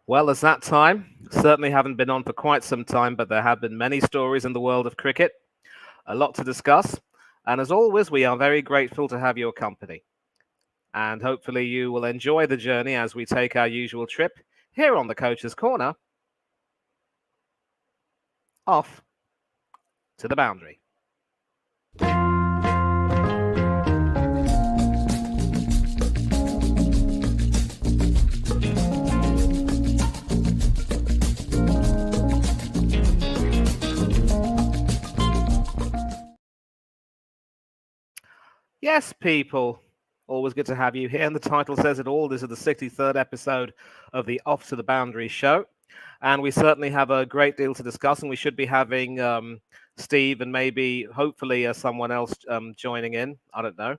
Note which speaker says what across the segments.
Speaker 1: Well, as that time, certainly haven't been on for quite some time, but there have been many stories in the world of cricket, a lot to discuss. And as always, we are very grateful to have your company. And hopefully, you will enjoy the journey as we take our usual trip here on the Coach's Corner off to the boundary. Yes, people. Always good to have you here. And the title says it all. This is the 63rd episode of the Off to the Boundary show. And we certainly have a great deal to discuss. And we should be having Steve and maybe, hopefully, someone else joining in. I don't know.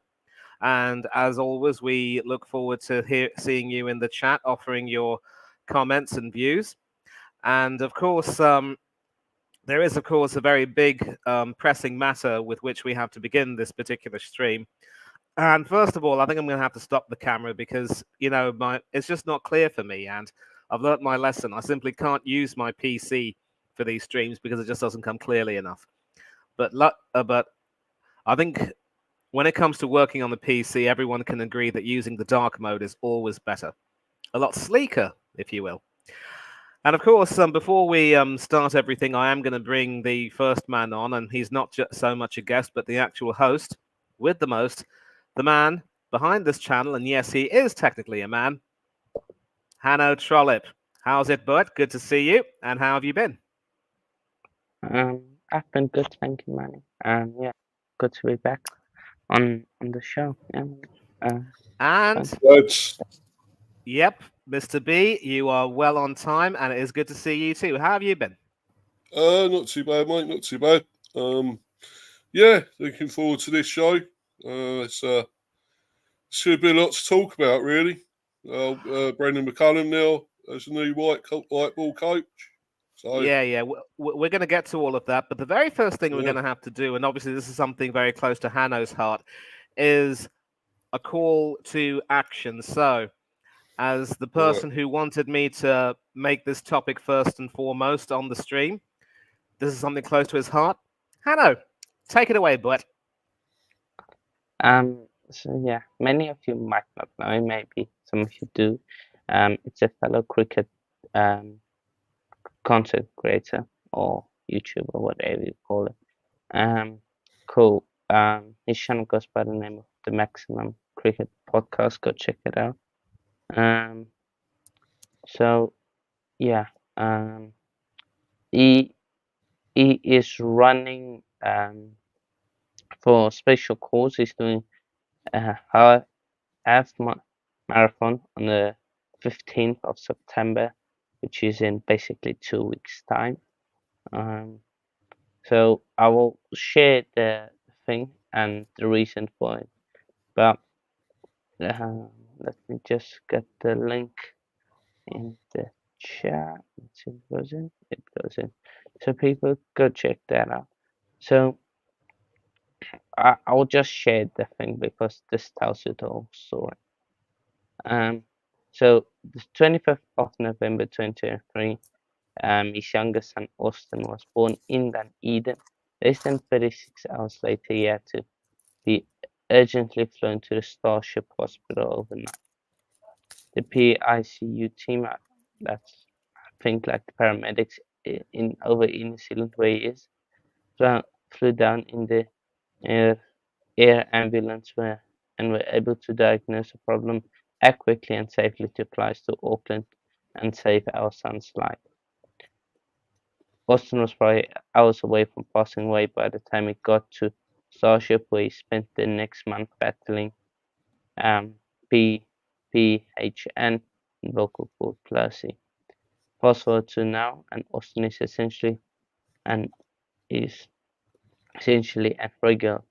Speaker 1: And as always, we look forward to seeing you in the chat, offering your comments and views. And of course, there is, of course, a very big pressing matter with which we have to begin this particular stream. And first of all, I think I'm going to have to stop the camera because, it's just not clear for me. And I've learnt my lesson. I simply can't use my PC for these streams because it just doesn't come clearly enough. But I think when it comes to working on the PC, everyone can agree that using the dark mode is always better. A lot sleeker, if you will. And of course, before we start everything, I am going to bring the first man on, and he's not so much a guest, but the actual host with the most, the man behind this channel, and yes, he is technically a man, Hanno Trollope. How's it, bud? Good to see you, and how have you been?
Speaker 2: I've been good, thank you, Manny. Yeah, good to be back on the show.
Speaker 1: And yep, Mr. B, you are well on time, and it is good to see you too. How have you been?
Speaker 3: Not too bad, mate. Not too bad. Yeah, looking forward to this show. It's should be a lot to talk about, really. Brendan McCullum now as the new white ball coach. So
Speaker 1: yeah, we're going to get to all of that, but the very first thing we're going to have to do, and obviously this is something very close to Hanno's heart, is a call to action. So, as the person who wanted me to make this topic first and foremost on the stream, this is something close to his heart. Hanno, take it away, bud.
Speaker 2: So yeah, many of you might not know, maybe some of you do. It's a fellow cricket content creator or YouTuber, whatever you call it. Cool. His channel goes by the name of the Maximum Cricket Podcast. Go check it out. So yeah, he is running for special cause. He's doing a half marathon on the 15th of September, which is in basically 2 weeks' time. So I will share the thing and the reason for it, but let me just get the link in the chat. Let's see if it goes in. It goes in. So people go check that out. So I'll just share the thing because this tells you the whole story. So the 25th of November 2023, his youngest son Aston was born in Dunedin. Less than 36 hours later, he had to be urgently flown to the Starship Hospital overnight. The PICU team, that's I think like the paramedics over in New Zealand where he is, flew down in the air ambulance and were able to diagnose the problem quickly and safely to fly to Auckland and save our son's life. Aston was probably hours away from passing away by the time he got to Starship, where he spent the next month battling PHN and vocal cord palsy. Fast forward to now, and Aston is essentially a regular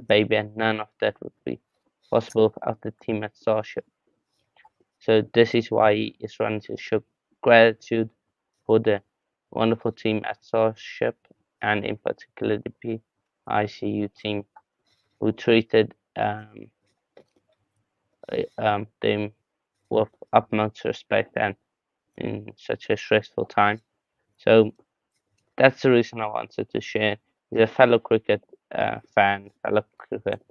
Speaker 2: baby, and none of that would be possible without the team at Starship. So this is why he is running to show gratitude for the wonderful team at Starship, and in particular the PICU team, who treated them with utmost respect and in such a stressful time. So that's the reason I wanted to share. He's a fellow cricket fan, fellow cricket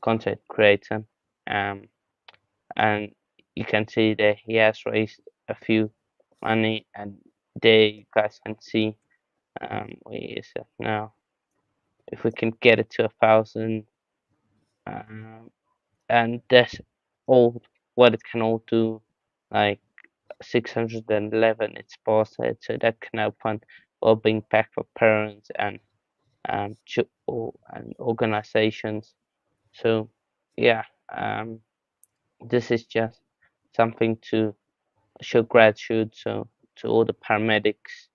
Speaker 2: content creator, and you can see that he has raised a few money, and there you guys can see where is it now? If we can get it to 1,000, and that's all what it can all do, like 611 it's posted, so that can help fund well-being pack for parents and and organizations. So yeah, this is just something to show gratitude to all the paramedics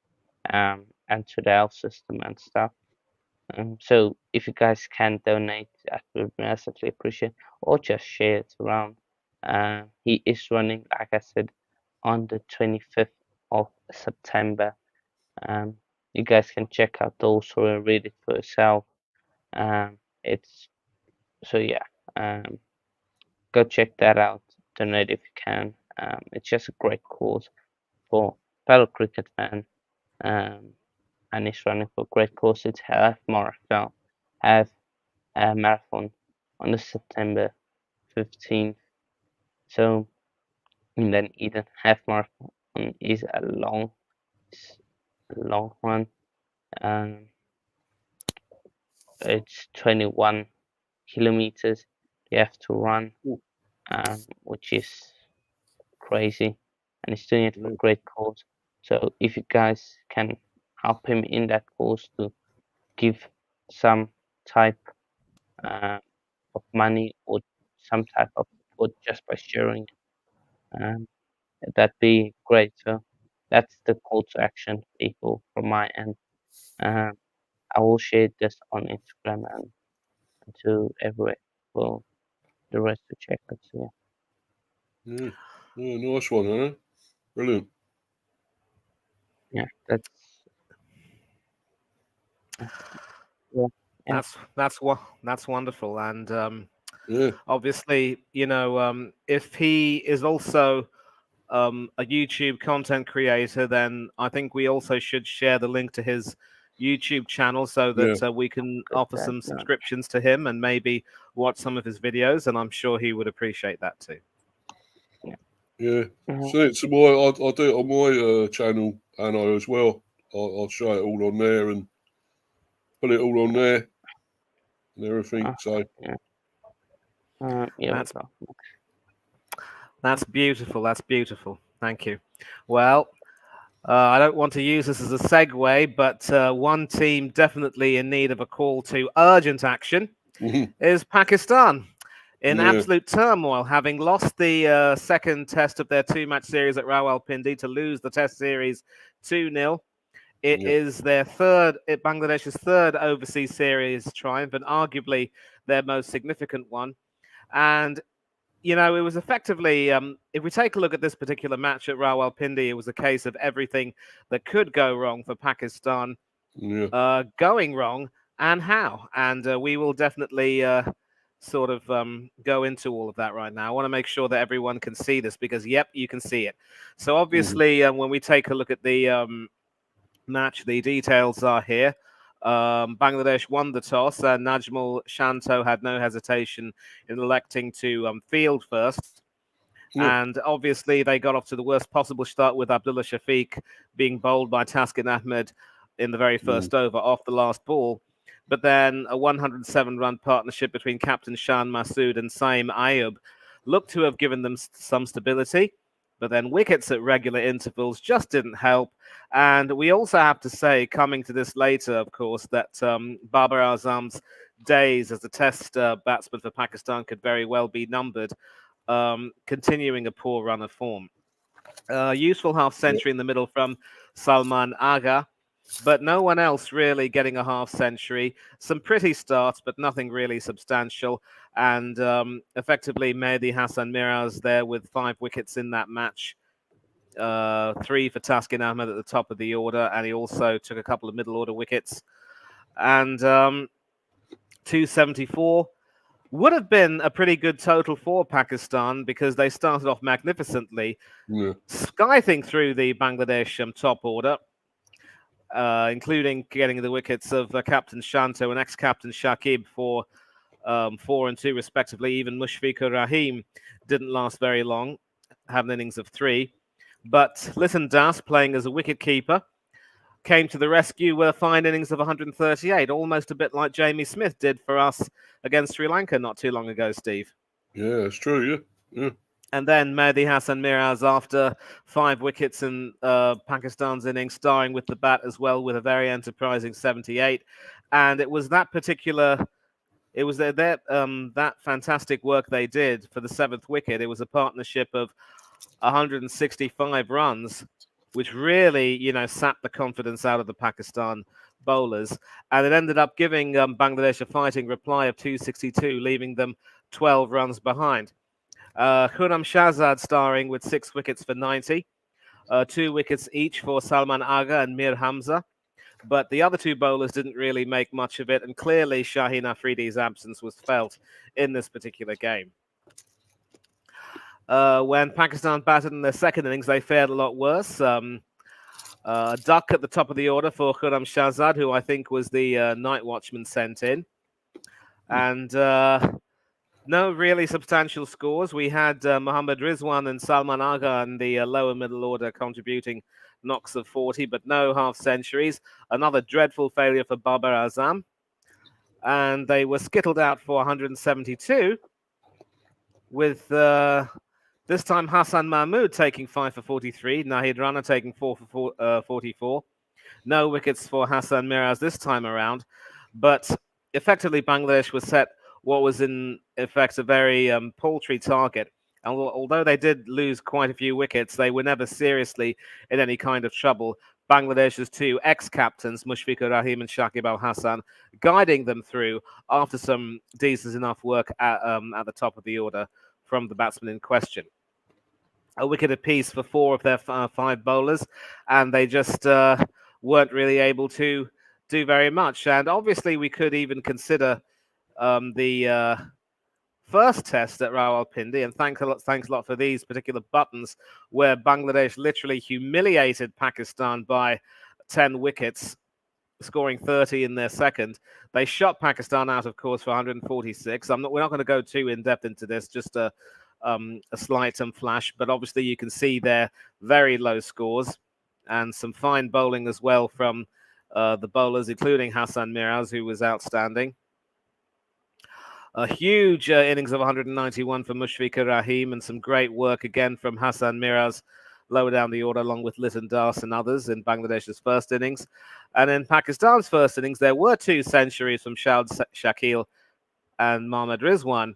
Speaker 2: and to the health system and stuff. So if you guys can donate, that would be massively appreciate, or just share it around. He is running, like I said, on the 25th of September. You guys can check out those or read it for yourself. It's so yeah. Go check that out. Donate if you can. It's just a great cause for fellow cricket fan. And it's running for a great cause. It's half marathon, half marathon on the September 15th. So and then even half marathon is a long one. It's 21 kilometers you have to run, which is crazy, and he's doing it for a great cause. So if you guys can help him in that cause to give some type of money or some type of support just by sharing, that'd be great. So that's the call to action, people, from my end. I will share this on Instagram and to everywhere for the rest to check it. So
Speaker 3: Yeah, nice one, huh? Brilliant.
Speaker 2: yeah, that's yeah.
Speaker 1: That's wonderful, and
Speaker 3: Yeah,
Speaker 1: obviously, if he is also a YouTube content creator, then I think we also should share the link to his YouTube channel so that we can offer some subscriptions to him and maybe watch some of his videos, and I'm sure he would appreciate that too.
Speaker 3: yeah. Send it to my. I'll do it on my channel, and I as well. I'll show it all on there and put it all on there and everything. So
Speaker 2: yeah,
Speaker 1: that's beautiful. That's beautiful. Thank you. Well, I don't want to use this as a segue, but one team definitely in need of a call to urgent action is Pakistan. In absolute turmoil, having lost the second test of their two-match series at Rawalpindi to lose the test series 2-0. It is Bangladesh's third overseas series triumph, and arguably their most significant one. And it was effectively, if we take a look at this particular match at Rawalpindi, it was a case of everything that could go wrong for Pakistan going wrong, and how. And we will definitely sort of go into all of that right now. I want to make sure that everyone can see this because, yep, you can see it. So obviously, when we take a look at the match, the details are here. Bangladesh won the toss, and Najmul Shanto had no hesitation in electing to field first. And obviously, they got off to the worst possible start with Abdullah Shafiq being bowled by Taskin Ahmed in the very first over off the last ball. But then a 107-run partnership between Captain Shan Masood and Saim Ayub looked to have given them some stability. But then wickets at regular intervals just didn't help. And we also have to say, coming to this later, of course, that Babar Azam's days as a test batsman for Pakistan could very well be numbered, continuing a poor run of form. Useful half-century in the middle from Salman Agha, but no one else really getting a half-century. Some pretty starts, but nothing really substantial. And effectively, Mehdi Hassan Miraz there with 5 wickets in that match. 3 for Taskin Ahmed at the top of the order, and he also took a couple of middle order wickets. And 274, would have been a pretty good total for Pakistan because they started off magnificently, skying through the Bangladesh top order, including getting the wickets of Captain Shanto and ex-captain Shakib for 4 and 2 respectively. Even Mushfiqur Rahim didn't last very long, had an innings of 3. But Lytton Das, playing as a wicket-keeper, came to the rescue with a fine innings of 138, almost a bit like Jamie Smith did for us against Sri Lanka not too long ago, Steve.
Speaker 3: Yeah, it's true, yeah.
Speaker 1: And then Mehdi Hassan Miraz, after 5 wickets in Pakistan's innings, starring with the bat as well with a very enterprising 78. And it was that particular... It was that fantastic work they did for the 7th wicket. It was a partnership of 165 runs, which really, sapped the confidence out of the Pakistan bowlers. And it ended up giving Bangladesh a fighting reply of 262, leaving them 12 runs behind. Khurram Shahzad starring with 6 wickets for 90, 2 wickets each for Salman Agha and Mir Hamza. But the other 2 bowlers didn't really make much of it, and clearly Shaheen Afridi's absence was felt in this particular game. When Pakistan batted in their second innings, they fared a lot worse. A duck at the top of the order for Khurram Shahzad, who I think was the night watchman sent in. And no really substantial scores. We had Mohammad Rizwan and Salman Agha in the lower middle order contributing knocks of 40, but no half centuries. Another dreadful failure for Babar Azam. And they were skittled out for 172, with this time Hassan Mahmood taking 5 for 43, Nahid Rana taking 4 for 44. No wickets for Hassan Miraz this time around, but effectively Bangladesh was set what was in effect a very paltry target. And although they did lose quite a few wickets, they were never seriously in any kind of trouble. Bangladesh's 2 ex-captains, Mushfiqur Rahim and Shakib Al Hassan, guiding them through after some decent enough work at the top of the order from the batsman in question. A wicket apiece for 4 of their 5 bowlers, and they just weren't really able to do very much. And obviously, we could even consider the first test at Rawalpindi, and thanks a lot for these particular buttons, where Bangladesh literally humiliated Pakistan by 10 wickets, scoring 30 in their second. They shot Pakistan out, of course, for 146. We're not going to go too in depth into this, just a slight flash, but obviously you can see their very low scores and some fine bowling as well from the bowlers, including Hassan Miraz, who was outstanding. A huge innings of 191 for Mushfiqur Rahim, and some great work again from Hassan Miraz lower down the order, along with Lytton Das and others in Bangladesh's first innings. And in Pakistan's first innings, there were 2 centuries from Shahid Shakil and Mohammad Rizwan.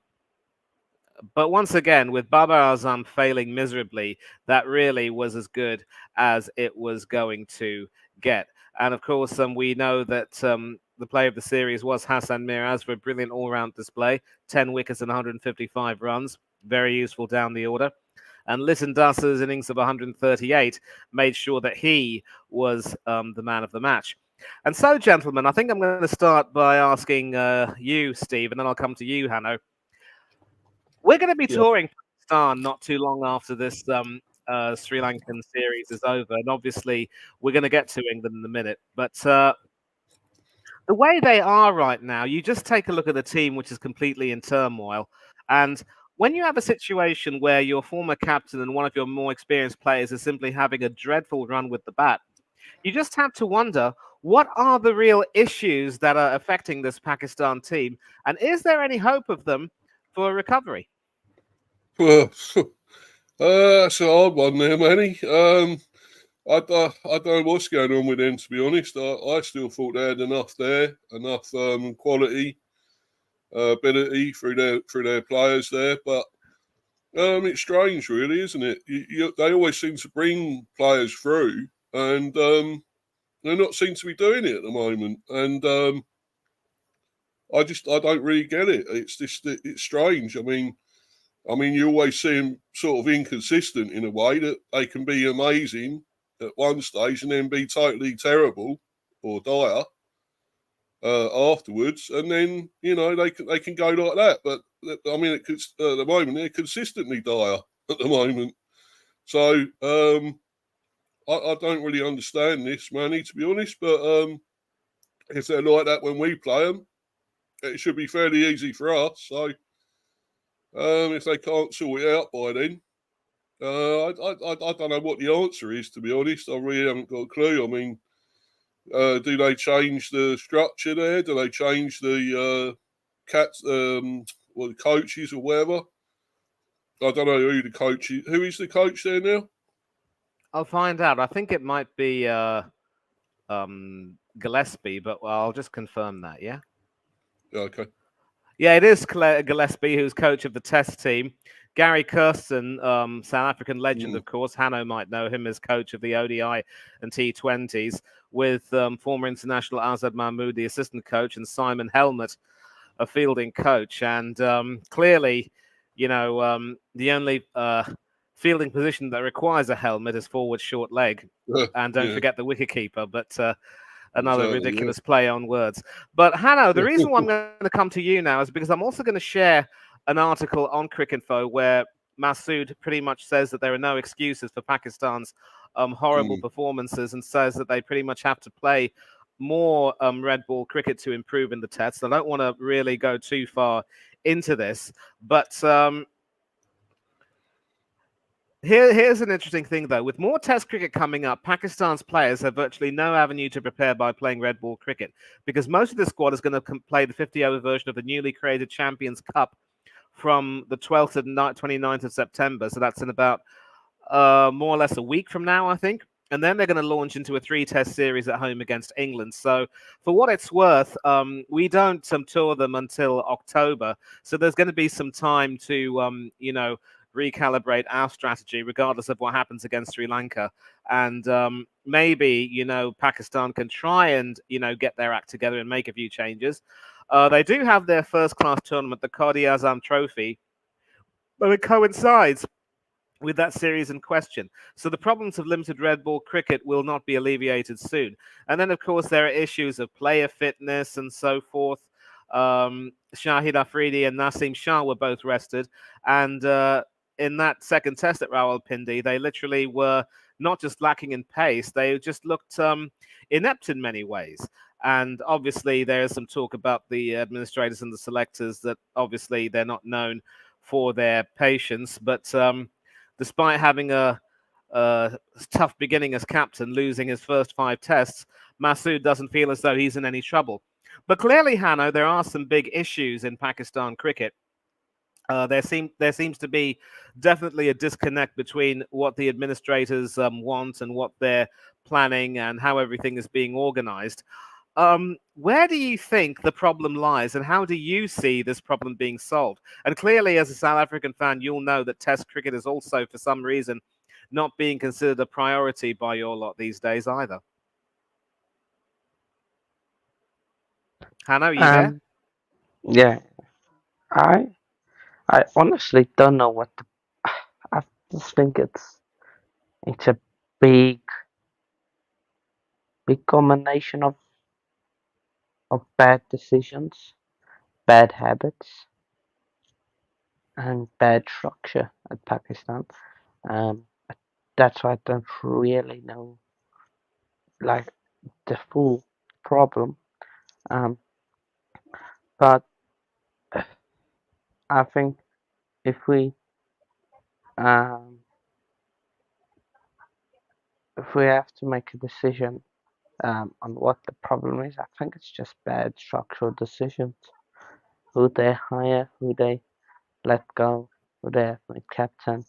Speaker 1: But once again, with Babar Azam failing miserably, that really was as good as it was going to get. And of course, we know that the player of the series was Hassan Miraz for a brilliant all-round display, 10 wickets and 155 runs, very useful down the order. And Lytton Das's innings of 138 made sure that he was the man of the match. And so, gentlemen, I think I'm going to start by asking you, Steve, and then I'll come to you, Hanno. We're going to be touring Pakistan not too long after this Sri Lankan series is over, and obviously we're going to get to England in a minute. But the way they are right now, you just take a look at the team, which is completely in turmoil. And when you have a situation where your former captain and one of your more experienced players is simply having a dreadful run with the bat, you just have to wonder, what are the real issues that are affecting this Pakistan team? And is there any hope of them for a recovery?
Speaker 3: Well, that's a hard one there, Manny. I don't know what's going on with them, to be honest. I still thought they had enough there, enough quality, ability through their players there. But it's strange, really, isn't it? They always seem to bring players through, and they not seem to be doing it at the moment. And I don't really get it. It's strange. I mean, you always see them sort of inconsistent in a way, that they can be amazing at one stage and then be totally terrible or dire afterwards, and then they can go like that. But I mean, at the moment they're consistently dire at the moment. So I don't really understand this, Manny, to be honest. But if they're like that when we play them, it should be fairly easy for us. So if they can't sort it out by then, I don't know what the answer is, to be honest. I really haven't got a clue. I mean, do they change the structure there? Do they change the the coaches or whatever? I don't know who the coach is. Who is the coach there now?
Speaker 1: I'll find out. I think it might be Gillespie, but I'll just confirm that. Yeah.
Speaker 3: Okay.
Speaker 1: Yeah, it is Gillespie who's coach of the Test team. Gary Kirsten, South African legend, of course. Hanno might know him as coach of the ODI and T20s, with former international Azad Mahmoud, the assistant coach, and Simon Helmut, a fielding coach. And clearly, the only fielding position that requires a helmet is forward short leg. And don't forget the wicketkeeper. But another ridiculous play on words. But Hanno, the reason why I'm going to come to you now is because I'm also going to share an article on Cricinfo where Masood pretty much says that there are no excuses for Pakistan's horrible performances, and says that they pretty much have to play more red ball cricket to improve in the tests. I don't want to really go too far into this, but here's an interesting thing, though. With more Test cricket coming up, Pakistan's players have virtually no avenue to prepare by playing red ball cricket, because most of the squad is going to play the 50-over version of the newly created Champions Cup from the 12th to the 29th of September. So that's in about more or less a week from now, I think. And then they're going to launch into a 3-test series at home against England. So for what it's worth, we don't tour them until October. So there's going to be some time to, recalibrate our strategy, regardless of what happens against Sri Lanka. And maybe, Pakistan can try and, get their act together and make a few changes. They do have their first-class tournament, the Qadi Azam Trophy, but it coincides with that series in question. So the problems of limited red ball cricket will not be alleviated soon. And then, of course, there are issues of player fitness and so forth. Shahid Afridi and Naseem Shah were both rested. And in that second test at Rawalpindi, they literally were not just lacking in pace, they just looked inept in many ways. And obviously, there's some talk about the administrators and the selectors that obviously they're not known for their patience. But despite having a tough beginning as captain, losing his first 5 tests, Masood doesn't feel as though he's in any trouble. But clearly, Hanno, there are some big issues in Pakistan cricket. There seems to be definitely a disconnect between what the administrators want and what they're planning and how everything is being organized. Where do you think the problem lies, and how do you see this problem being solved? And clearly, as a South African fan, you'll know that Test cricket is also, for some reason, not being considered a priority by your lot these days either. Hanno, are you there?
Speaker 2: Yeah, I honestly don't know what I just think it's a big combination of bad decisions, bad habits, and bad structure at Pakistan. Um, that's why I don't really know like the full problem. But I think if we um, have to make a decision on what the problem is, I think it's just bad structural decisions. Who they hire, who they let go, who they have made captain.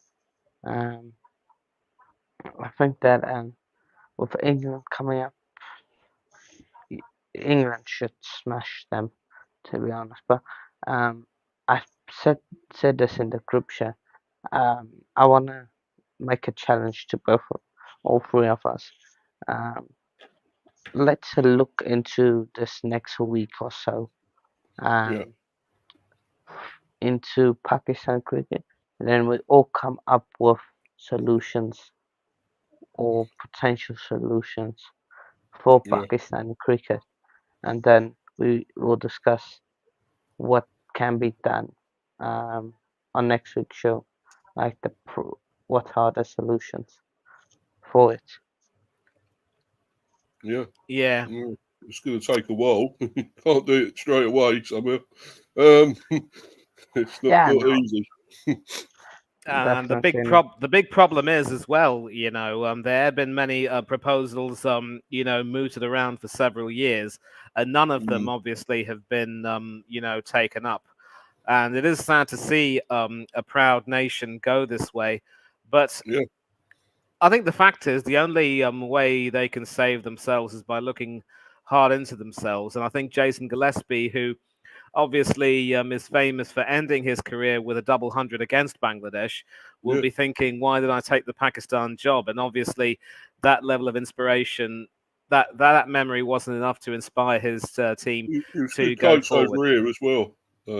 Speaker 2: Um, I think that with England coming up, England should smash them, to be honest. But I said this in the group chat. I want to make a challenge to all 3 of us. Let's look into this next week or so into Pakistan cricket, and then we all come up with solutions or potential solutions for Pakistani cricket, and then we will discuss what can be done on next week's show, like what are the solutions for it.
Speaker 3: Yeah.
Speaker 1: Yeah.
Speaker 3: It's going to take a while. Can't do it straight away somehow. It's not easy.
Speaker 1: And the big problem is as well, there have been many proposals, mooted around for several years, and none of them obviously have been, taken up. And it is sad to see a proud nation go this way, but
Speaker 3: Yeah.
Speaker 1: I think the fact is the only way they can save themselves is by looking hard into themselves. And I think Jason Gillespie, who obviously is famous for ending his career with a double hundred against Bangladesh, will be thinking, why did I take the Pakistan job? And obviously that level of inspiration, that memory wasn't enough to inspire his team
Speaker 3: He was
Speaker 1: to
Speaker 3: good
Speaker 1: go
Speaker 3: coach
Speaker 1: forward.
Speaker 3: over here as well,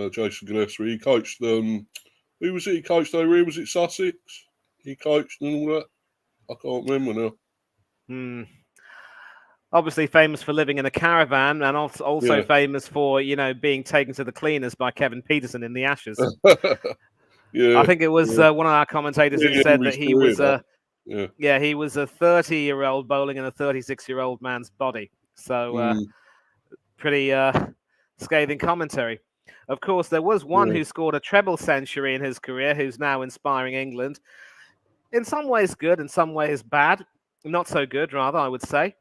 Speaker 3: Jason Gillespie. He coached, who was it he coached over here? Was it Sussex? He coached and all that? I can't remember now.
Speaker 1: Obviously famous for living in a caravan, and also famous for being taken to the cleaners by Kevin Peterson in the Ashes. I think it was one of our commentators who said that he was he was a 30-year-old bowling in a 36-year-old man's body. So pretty scathing commentary. Of course, there was one who scored a treble century in his career, who's now inspiring England. In some ways good, in some ways bad. Not so good, rather, I would say.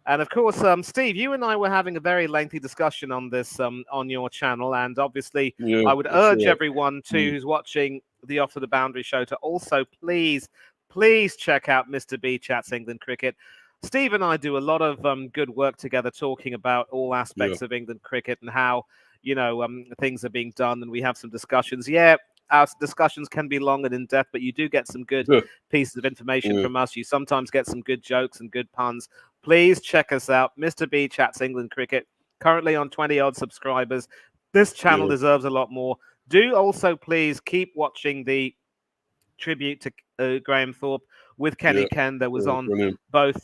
Speaker 1: And of course, Steve, you and I were having a very lengthy discussion on this on your channel. And obviously, I would urge everyone who's watching the Off to the Boundary show to also please check out Mr. B Chats England Cricket. Steve and I do a lot of good work together talking about all aspects of England cricket and how, things are being done. And we have some discussions. Yeah, our discussions can be long and in-depth, but you do get some good pieces of information from us. You sometimes get some good jokes and good puns. Please check us out. Mr. B Chats England Cricket, currently on 20-odd subscribers. This channel deserves a lot more. Do also please keep watching the tribute to Graham Thorpe with Kenny Ken that was on both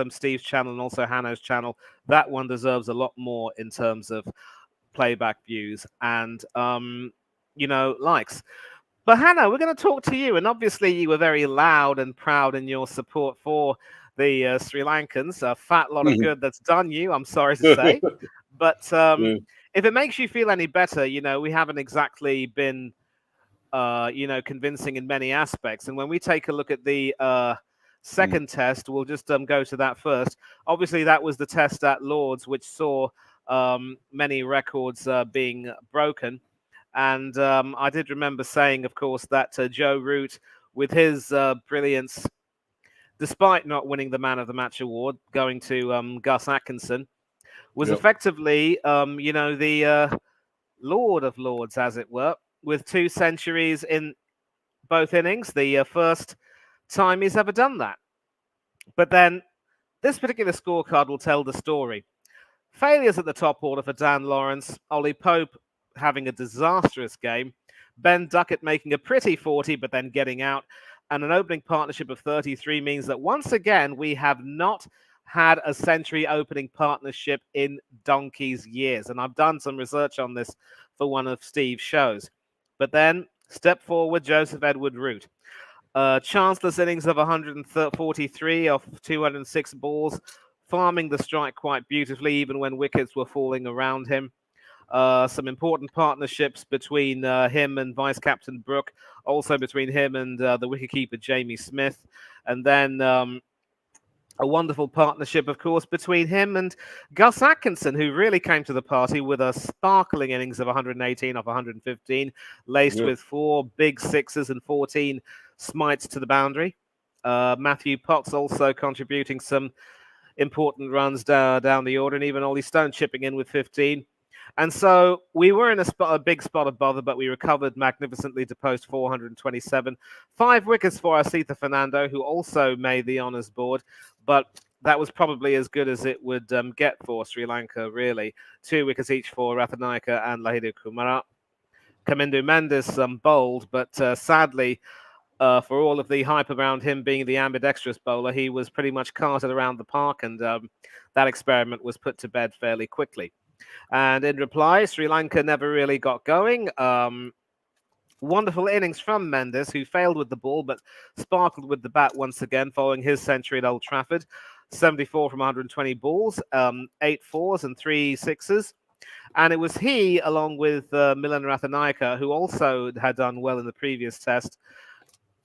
Speaker 1: Steve's channel and also Hanno's channel. That one deserves a lot more in terms of playback views and likes. But Hanno, we're going to talk to you, and obviously you were very loud and proud in your support for the Sri Lankans. A fat lot of good that's done you, I'm sorry to say. But if it makes you feel any better, we haven't exactly been, convincing in many aspects. And when we take a look at the second test, we'll just go to that first. Obviously, that was the test at Lord's, which saw many records being broken. And I did remember saying, of course, that Joe Root, with his brilliance, despite not winning the Man of the Match award, going to Gus Atkinson, was effectively, the Lord of Lords, as it were, with 2 centuries in both innings, the first time he's ever done that. But then this particular scorecard will tell the story. Failures at the top order for Dan Lawrence, Ollie Pope having a disastrous game, Ben Duckett making a pretty 40 but then getting out, and an opening partnership of 33 means that once again we have not had a century opening partnership in donkey's years. And I've done some research on this for one of Steve's shows. But then step forward, Joseph Edward Root. Chanceless innings of 143 off 206 balls, farming the strike quite beautifully, even when wickets were falling around him. Some important partnerships between him and Vice Captain Brooke, also between him and the wicketkeeper Jamie Smith, and then a wonderful partnership, of course, between him and Gus Atkinson, who really came to the party with a sparkling innings of 118 off 115, laced with 4 big sixes and 14 smites to the boundary. Matthew Potts also contributing some important runs down the order, and even Ollie Stone chipping in with 15. And so we were in a big spot of bother, but we recovered magnificently to post 427. 5 wickets for Asitha Fernando, who also made the honours board, but that was probably as good as it would get for Sri Lanka, really. 2 wickets each for Rathanayake and Lahidu Kumara. Kamindu Mendes bowled, but sadly, for all of the hype around him being the ambidextrous bowler, he was pretty much carted around the park, and that experiment was put to bed fairly quickly. And in reply, Sri Lanka never really got going. Wonderful innings from Mendes, who failed with the ball but sparkled with the bat once again following his century at Old Trafford. 74 from 120 balls, 8 fours and 3 sixes. And it was he, along with Milan Rathanayake, who also had done well in the previous test,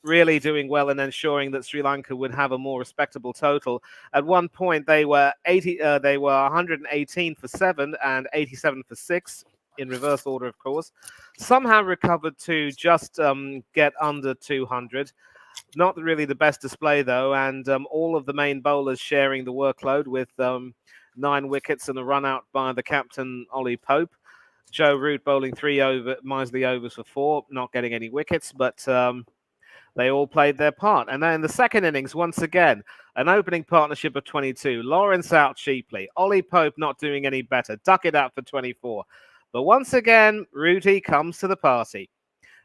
Speaker 1: really doing well and ensuring that Sri Lanka would have a more respectable total. At one point, they were 118 for 7 and 87 for 6 in reverse order, of course. Somehow recovered to just get under 200. Not really the best display, though, and all of the main bowlers sharing the workload with 9 wickets and a run out by the captain, Ollie Pope. Joe Root bowling 3 miserly overs for 4, not getting any wickets, but they all played their part. And then in the second innings, once again, an opening partnership of 22. Lawrence out cheaply. Ollie Pope not doing any better. Duck it out for 24. But once again, Rooty comes to the party.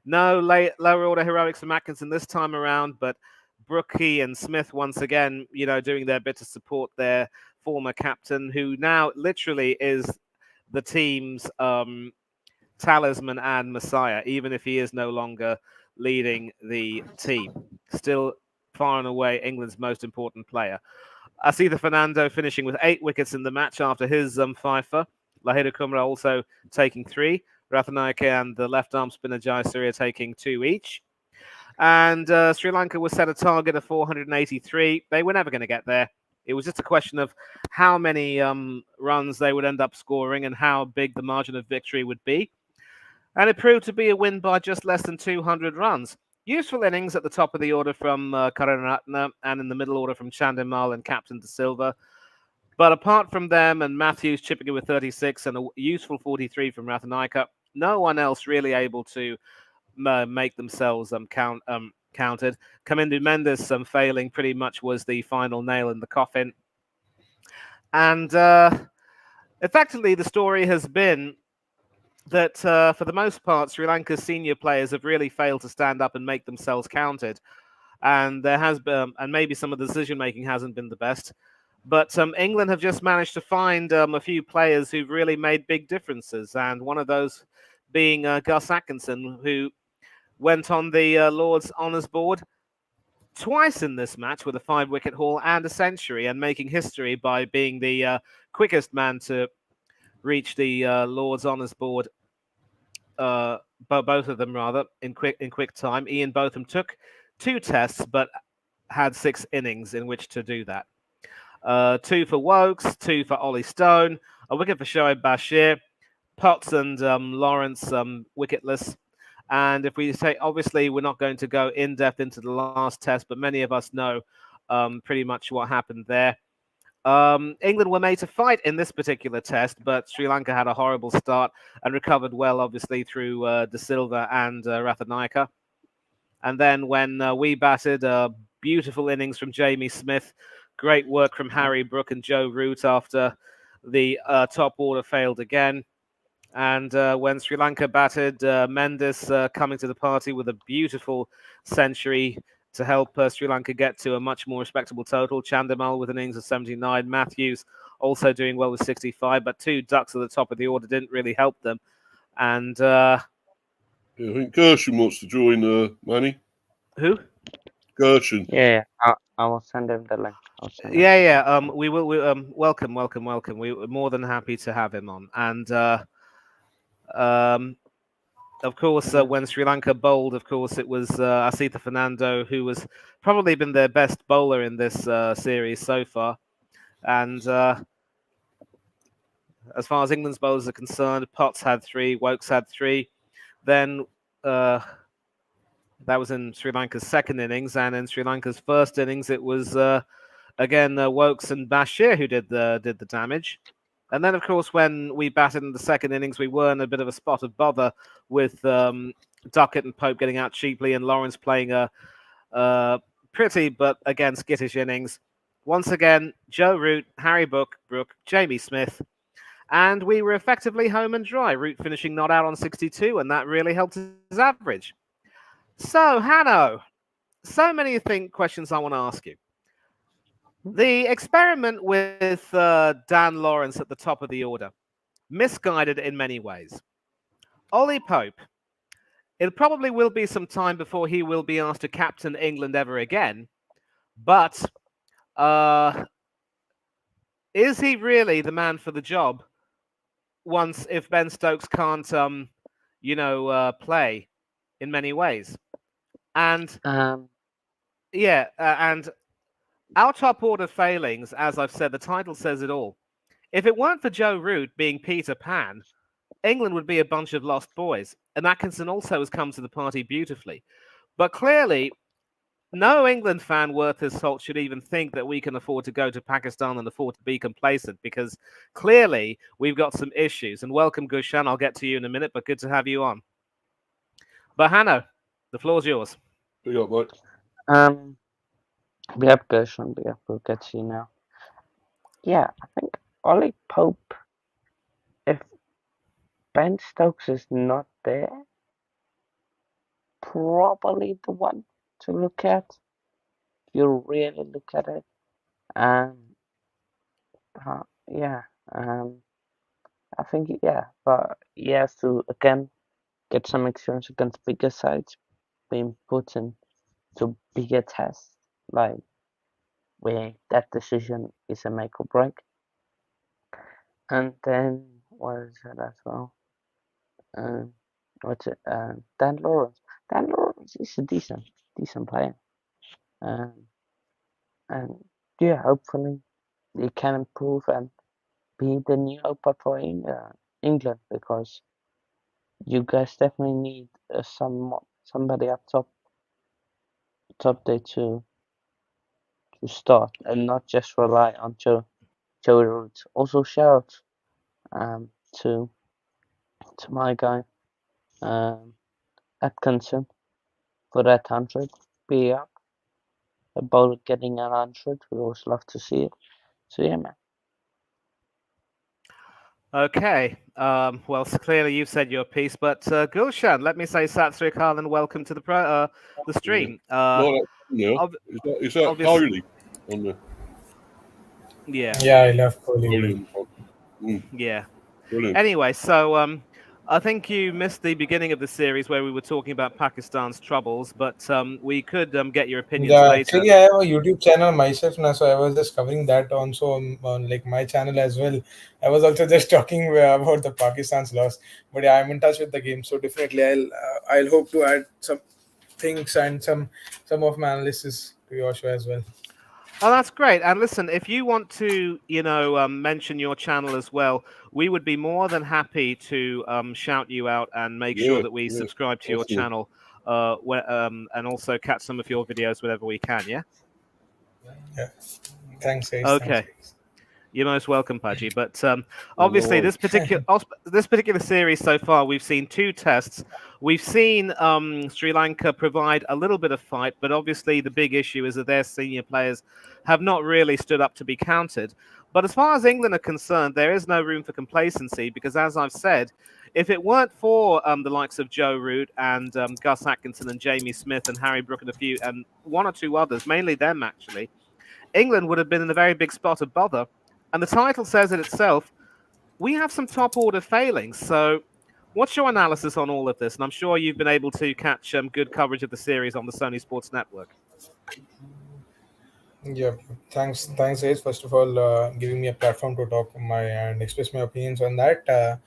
Speaker 1: No lower order heroics from Atkinson this time around, but Brookie and Smith once again, doing their bit to support their former captain, who now literally is the team's talisman and messiah, even if he is no longer leading the team. Still far and away England's most important player. Asitha Fernando finishing with 8 wickets in the match after his fifer. Lahira Kumra also taking 3. Rathanayake and the left-arm spinner Jayasuriya taking 2 each. And Sri Lanka was set a target of 483. They were never going to get there. It was just a question of how many runs they would end up scoring and how big the margin of victory would be. And it proved to be a win by just less than 200 runs. Useful innings at the top of the order from Karunaratne and in the middle order from Chandimal and Captain De Silva. But apart from them and Matthews chipping in with 36 and a useful 43 from Rathanayake, no one else really able to make themselves counted. Kamindu Mendes failing pretty much was the final nail in the coffin. And effectively, the story has been that for the most part, Sri Lanka's senior players have really failed to stand up and make themselves counted. And there has been, and maybe some of the decision making hasn't been the best. But England have just managed to find a few players who've really made big differences. And one of those being Gus Atkinson, who went on the Lord's Honours Board twice in this match with a 5-wicket haul and a century, and making history by being the quickest man to reach the Lord's Honours Board, both of them rather, in quick time. Ian Botham took 2 tests, but had 6 innings in which to do that. 2 for Wokes, 2 for Ollie Stone, a wicket for Shoaib Bashir, Potts and Lawrence wicketless. And if we say, obviously, we're not going to go in depth into the last test, but many of us know pretty much what happened there. England were made to fight in this particular test, but Sri Lanka had a horrible start and recovered well, obviously, through De Silva and Rathanayake. And then when we batted, beautiful innings from Jamie Smith, great work from Harry Brook and Joe Root after the top order failed again. And when Sri Lanka batted, Mendes coming to the party with a beautiful century to help Sri Lanka get to a much more respectable total. Chandimal with an innings of 79. Matthews also doing well with 65, but 2 ducks at the top of the order didn't really help them. And
Speaker 3: yeah, I think Gershon wants to join, Manny.
Speaker 1: Who?
Speaker 3: Gershon.
Speaker 2: Yeah, I will send him the link.
Speaker 1: Yeah. We will. Welcome. We're more than happy to have him on. And of course, when Sri Lanka bowled, of course, it was Asitha Fernando, who was probably been their best bowler in this series so far. And as far as England's bowlers are concerned, Potts had 3, Wokes had 3. Then that was in Sri Lanka's second innings, and in Sri Lanka's first innings, it was again Wokes and Bashir who did the damage. And then, of course, when we batted in the second innings, we were in a bit of a spot of bother with Duckett and Pope getting out cheaply and Lawrence playing a pretty, but again, skittish innings. Once again, Joe Root, Harry Brook, Jamie Smith, and we were effectively home and dry. Root finishing not out on 62, and that really helped his average. So, Hanno, so many questions I want to ask you. The experiment with Dan Lawrence at the top of the order. misguided in many ways. Ollie Pope, it probably will be some time before he will be asked to captain England ever again, but uh, is he really the man for the job once if Ben Stokes can't, play in many ways? And
Speaker 2: Um,
Speaker 1: yeah, and our top order failings, as I've said, the title says it all. If it weren't for Joe Root being Peter Pan, England would be a bunch of lost boys. And Atkinson also has come to the party beautifully. But clearly, no England fan worth his salt should even think that we can afford to go to Pakistan and afford to be complacent, because clearly we've got some issues. And welcome, Gushan. I'll get to you in a minute, but good to have you on. But Hanno, the floor's yours.
Speaker 3: Big up, mate.
Speaker 2: we have Gershon, we have Buketsi now. Yeah, I think Ollie Pope, if Ben Stokes is not there, probably the one to look at. If you really look at it. Yeah, I think, yeah, but he has to, again, get some experience against bigger sides, being put into bigger tests, like where that decision is a make or break. And then, what is it as well? What's it? Dan Lawrence. Dan Lawrence is a decent player. And yeah, hopefully he can improve and be the new Opa for England, because you guys definitely need somebody up top there to start and not just rely on Joey Root. Also shout to my guy Atkinson for that 100. Be up about getting an 100. We always love to see it. So yeah, man.
Speaker 1: Okay. Well, clearly you've said your piece, but Gulshan, let me say Sat Sri Akal and welcome to the stream.
Speaker 3: Not that,
Speaker 1: Ob-
Speaker 3: is that
Speaker 1: obvious-
Speaker 3: Coley on the
Speaker 1: yeah,
Speaker 4: Yeah, I love Kohli.
Speaker 3: Brilliant.
Speaker 1: yeah.
Speaker 3: Brilliant.
Speaker 1: Anyway, so I think you missed the beginning of the series where we were talking about Pakistan's troubles, but we could get your opinions
Speaker 4: Yeah,
Speaker 1: later.
Speaker 4: actually, I have a YouTube channel myself now, so I was just covering that also on like my channel as well. I was also just talking about the Pakistan's loss, but yeah, I'm in touch with the game, so definitely I'll hope to add some things and some of my analysis to your show as well.
Speaker 1: Oh, that's great. And listen, if you want to, mention your channel as well, we would be more than happy to shout you out and make sure that we subscribe to your channel, and also catch some of your videos whenever we can. Yeah.
Speaker 4: Yeah, thanks, guys.
Speaker 1: Okay.
Speaker 4: Thanks, guys.
Speaker 1: You're most welcome, Paji. But obviously, this particular series so far, we've seen two tests. We've seen Sri Lanka provide a little bit of fight, but obviously the big issue is that their senior players have not really stood up to be counted. But as far as England are concerned, there is no room for complacency, because, as I've said, if it weren't for the likes of Joe Root and Gus Atkinson and Jamie Smith and Harry Brook and one or two others, mainly them actually, England would have been in a very big spot of bother. And the title says it itself. We have some top order failings. So, what's your analysis on all of this? And I'm sure you've been able to catch good coverage of the series on the Sony Sports Network.
Speaker 4: Yeah, thanks, guys. First of all, giving me a platform to talk and express my opinions on that.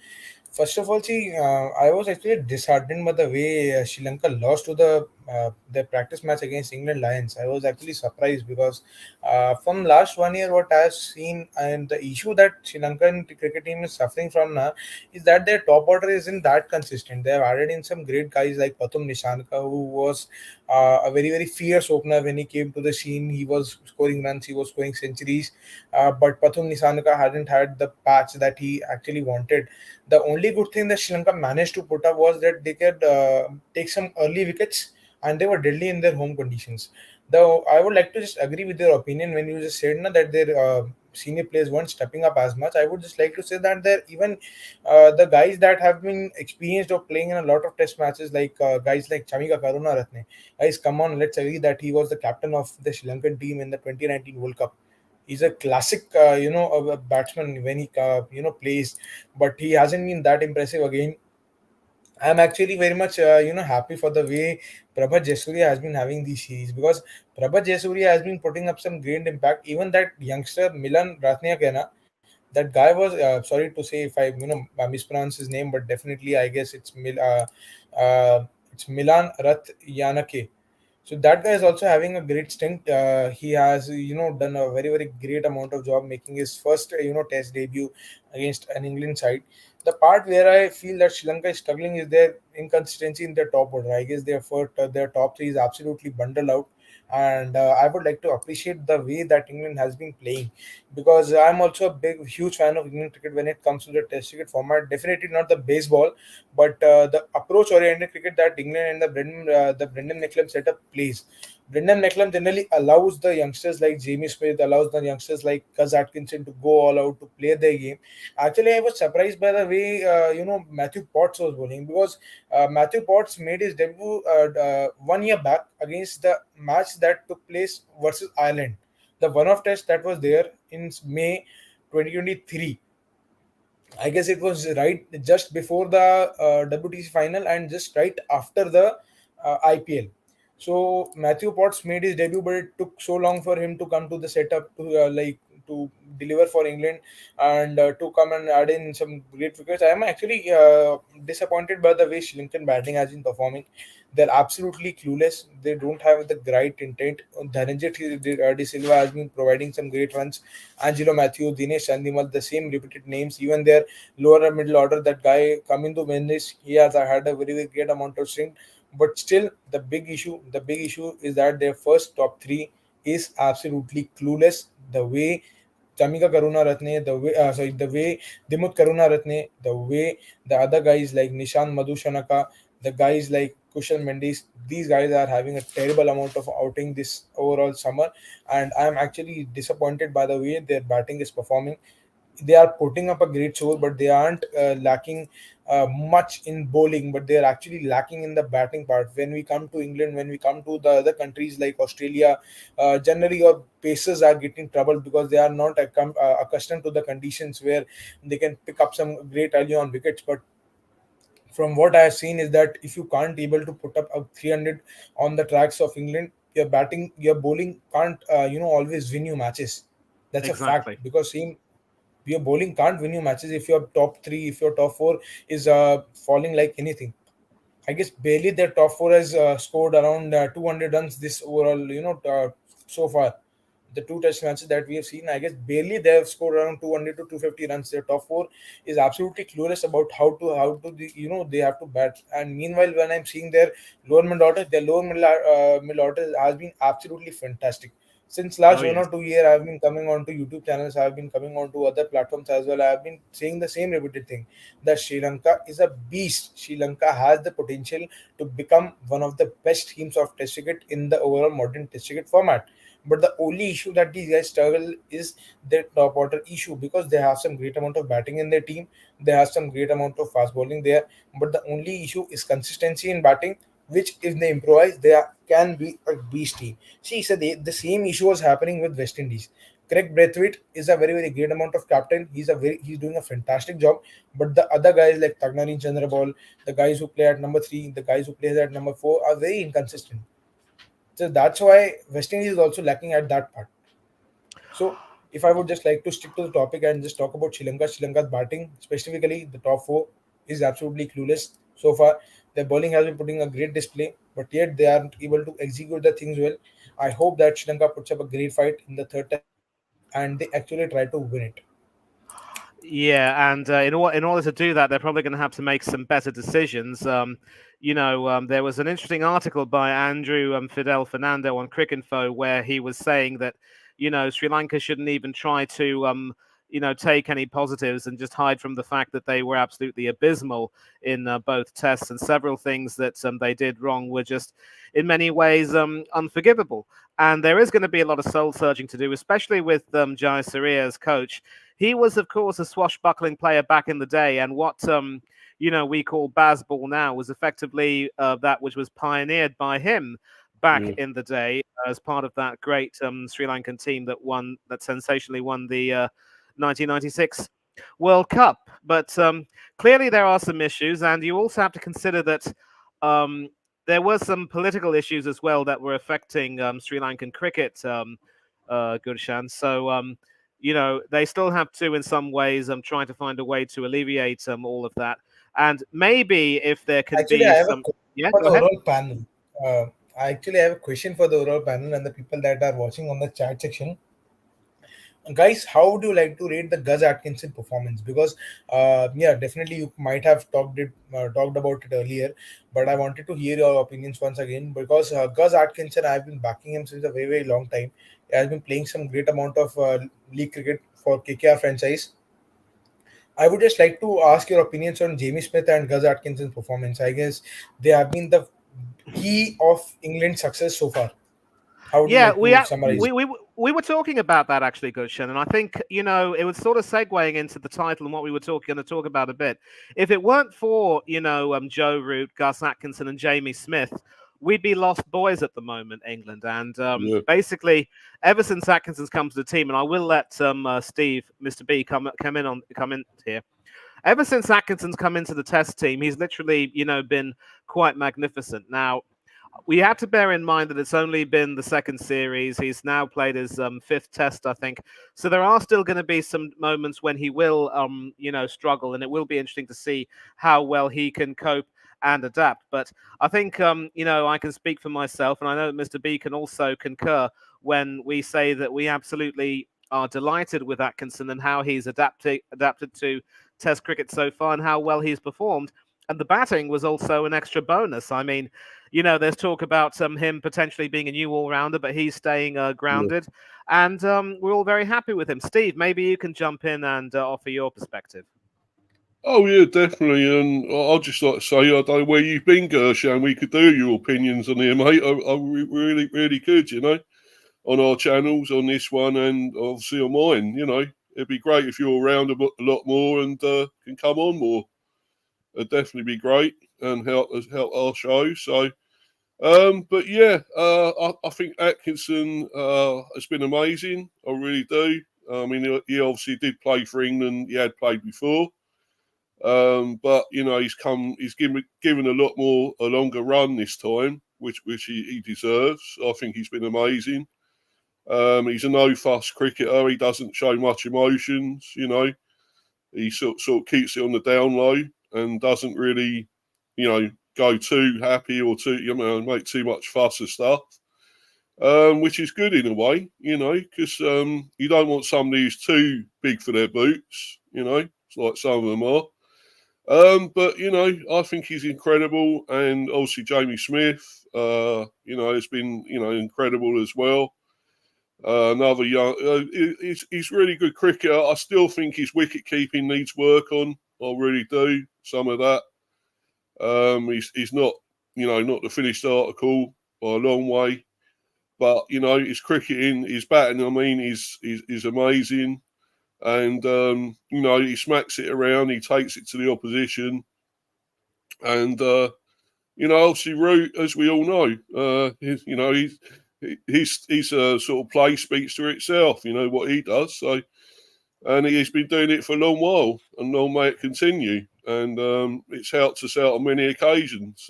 Speaker 4: First of all, see, I was actually disheartened by the way Sri Lanka lost to the practice match against England Lions. I was actually surprised because from last 1 year, what I've seen and the issue that Sri Lankan cricket team is suffering from now is that their top order isn't that consistent. They have added in some great guys like Pathum Nishanka, who was a very very fierce opener when he came to the scene. He was scoring runs, he was scoring centuries, but Pathum Nishanka hadn't had the patch that he actually wanted. The only good thing that Sri Lanka managed to put up was that they could take some early wickets and they were deadly in their home conditions. Though I would like to just agree with your opinion when you just said that their senior players weren't stepping up as much. I would just like to say that they're even the guys that have been experienced of playing in a lot of test matches, like guys like Chamika Karunaratne. Guys, come on, let's agree that he was the captain of the Sri Lankan team in the 2019 World Cup. He's a classic, of a batsman when he, plays, but he hasn't been that impressive again. I'm actually very much, happy for the way Prabhat Jayasuriya has been having these series, because Prabhat Jayasuriya has been putting up some great impact. Even that youngster Milan Ratnayakena, that guy was, sorry to say if I, mispronounce his name, but definitely I guess it's Milan Ratyanake. So that guy is also having a great stint. He has, done a very very great amount of job making his first, Test debut against an England side. The part where I feel that Sri Lanka is struggling is their inconsistency in their top order. I guess their top three is absolutely bundled out, and I would like to appreciate the way that England has been playing, because I'm also a big huge fan of England cricket when it comes to the Test cricket format. Definitely not the baseball, but the approach oriented cricket that England and the Brendan McCullum setup plays. Brendan McCullum generally allows the youngsters like Jamie Smith, allows the youngsters like Cuz Atkinson to go all out to play their game. Actually, I was surprised by the way, Matthew Potts was bowling, because Matthew Potts made his debut 1 year back against the match that took place versus Ireland, the one-off test that was there in May 2023. I guess it was right just before the WTC final and just right after the IPL. So Matthew Potts made his debut, but it took so long for him to come to the setup to deliver for England, and to come and add in some great wickets. I am actually disappointed by the way Sri Lankan batting has been performing. They're absolutely clueless. They don't have the right intent. Dhananjay De Silva has been providing some great runs. Angelo Matthew, Dinesh Chandimal, the same repeated names. Even their lower and middle order, that guy Kamindu Mendes, he has had a very, very great amount of strength. But still, the big issue is that their first top three is absolutely clueless. The way Chamika Karuna Ratne, the way Dimut Karuna Ratne, the way the other guys like Nishan Madhushanaka, the guys like Kushal Mendes, these guys are having a terrible amount of outing this overall summer, and I'm actually disappointed by the way their batting is performing. They are putting up a great show, but they aren't lacking much in bowling, but they are actually lacking in the batting part. When we come to England, when we come to the other countries like Australia, generally your pacers are getting troubled because they are not accustomed to the conditions where they can pick up some great early on wickets. But from what I have seen is that if you can't able to put up a 300 on the tracks of England, your bowling can't, always win you matches. That's a fact,
Speaker 1: Exactly.
Speaker 4: because same your bowling can't win you matches if your top three, if your top four is falling like anything. I guess barely their top four has scored around 200 runs this overall, so far. The two test matches that we have seen, I guess barely they have scored around 200 to 250 runs. Their top four is absolutely clueless about they have to bat. And meanwhile, when I'm seeing their lower middle order has been absolutely fantastic. Since
Speaker 1: Oh
Speaker 4: last one
Speaker 1: yes.
Speaker 4: or 2 year, I've been coming on to YouTube channels. I've been coming on to other platforms as well. I've been saying the same repeated thing, that Sri Lanka is a beast. Sri Lanka has the potential to become one of the best teams of Test cricket in the overall modern Test cricket format. But the only issue that these guys struggle is their top order issue, because they have some great amount of batting in their team. They have some great amount of fast bowling there, but the only issue is consistency in batting. Which, if they improvise, can be a beast team. See, so the same issue was happening with West Indies. Craig Braithwaite is a very very great amount of captain. He's doing a fantastic job. But the other guys like Tagnani Chandrabal, the guys who play at number three, the guys who play at number four are very inconsistent. So that's why West Indies is also lacking at that part. So if I would just like to stick to the topic and just talk about Sri Lanka's batting, specifically the top four is absolutely clueless so far. Their bowling has been putting a great display, but yet they aren't able to execute the things well. I hope that Sri Lanka puts up a great fight in the third test and they actually try to win it.
Speaker 1: Yeah, and in order to do that, they're probably going to have to make some better decisions. There was an interesting article by Andrew Fidel Fernando on Cricinfo where he was saying that Sri Lanka shouldn't even try to take any positives and just hide from the fact that they were absolutely abysmal in both tests, and several things that they did wrong were just in many ways unforgivable. And there is going to be a lot of soul searching to do, especially with Jai Surya as coach. He was, of course, a swashbuckling player back in the day, and what we call Bazball now was effectively that which was pioneered by him back in the day as part of that great Sri Lankan team that sensationally won the 1996 World Cup. But clearly there are some issues, and you also have to consider that there were some political issues as well that were affecting Sri Lankan cricket, Gurshan. So, they still have to, in some ways, trying to find a way to alleviate all of that. And maybe if there can
Speaker 4: Actually,
Speaker 1: be
Speaker 4: I have a
Speaker 1: some...
Speaker 4: question
Speaker 1: Yeah,
Speaker 4: for
Speaker 1: go
Speaker 4: the
Speaker 1: ahead.
Speaker 4: overall panel. I actually have a question for the overall panel and the people that are watching on the chat section. Guys, how do you like to rate the Gus Atkinson performance? Because yeah, definitely you might have talked about it earlier, but I wanted to hear your opinions once again, because Gus Atkinson, I've been backing him since a very very long time. He has been playing some great amount of league cricket for KKR franchise. I would just like to ask your opinions on Jamie Smith and Gus Atkinson's performance. I guess they have been the key of England's success so far. How would you
Speaker 1: Yeah,
Speaker 4: like to summarize?
Speaker 1: we were talking about that actually, Gushen, and I think it was sort of segueing into the title and what we were going to talk about a bit. If it weren't for Joe Root, Gus Atkinson, and Jamie Smith, we'd be lost boys at the moment, England. And basically, ever since Atkinson's come to the team, and I will let Steve, Mr. B, come in here. Ever since Atkinson's come into the Test team, he's literally been quite magnificent. Now, we have to bear in mind that it's only been the second series. He's now played his fifth Test, I think. So there are still going to be some moments when he will, struggle, and it will be interesting to see how well he can cope and adapt. But I think, I can speak for myself, and I know that Mr. B can also concur when we say that we absolutely are delighted with Atkinson and how he's adapted to Test cricket so far and how well he's performed. And the batting was also an extra bonus. I mean, there's talk about him potentially being a new all-rounder, but he's staying grounded. And we're all very happy with him. Steve, maybe you can jump in and offer your perspective.
Speaker 3: Oh, yeah, definitely. And I'd just like to say, I don't know where you've been, Gershan. We could do your opinions on here, mate. I really, really could, on our channels, on this one, and obviously on mine. It'd be great if you're around a lot more and can come on more. It'd definitely be great and help our show. So, but yeah, I think Atkinson has been amazing. I really do. I mean, he obviously did play for England. He had played before, but he's given a longer run this time, which he deserves. I think he's been amazing. He's a no fuss cricketer. He doesn't show much emotions. He sort of keeps it on the down low and doesn't really, go too happy or make too much fuss of stuff, which is good in a way, because you don't want somebody who's too big for their boots, it's like some of them are. But I think he's incredible, and obviously Jamie Smith, has been incredible as well. Another young, he's really good cricketer. I still think his wicket keeping needs work on. I really do. Some of that. He's not, not the finished article by a long way. But his cricketing, his batting, is amazing. And he smacks it around. He takes it to the opposition. And obviously Root, as we all know, his sort of play speaks for itself. What he does. So, and he's been doing it for a long while, and long may it continue. And it's helped us out on many occasions,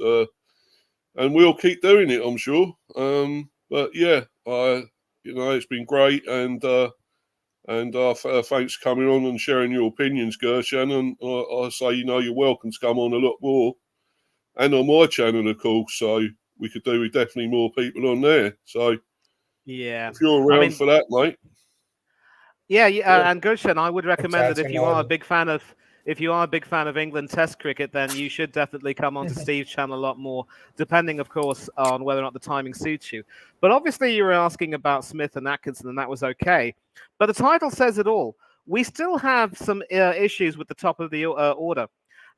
Speaker 3: and we'll keep doing it, I'm sure. But yeah, it's been great, and thanks for coming on and sharing your opinions, Gershan. And I say, you're welcome to come on a lot more, and on my channel, of course. So we could do with definitely more people on there. So
Speaker 1: yeah,
Speaker 3: if you're around for that, mate.
Speaker 1: Yeah, and Gushen, I would recommend that
Speaker 4: Chats
Speaker 1: if
Speaker 4: and
Speaker 1: you are a
Speaker 4: all.
Speaker 1: big fan of England Test cricket, then you should definitely come onto Steve's channel a lot more, depending, of course, on whether or not the timing suits you. But obviously, you were asking about Smith and Atkinson, and that was okay. But the title says it all. We still have some issues with the top of the order.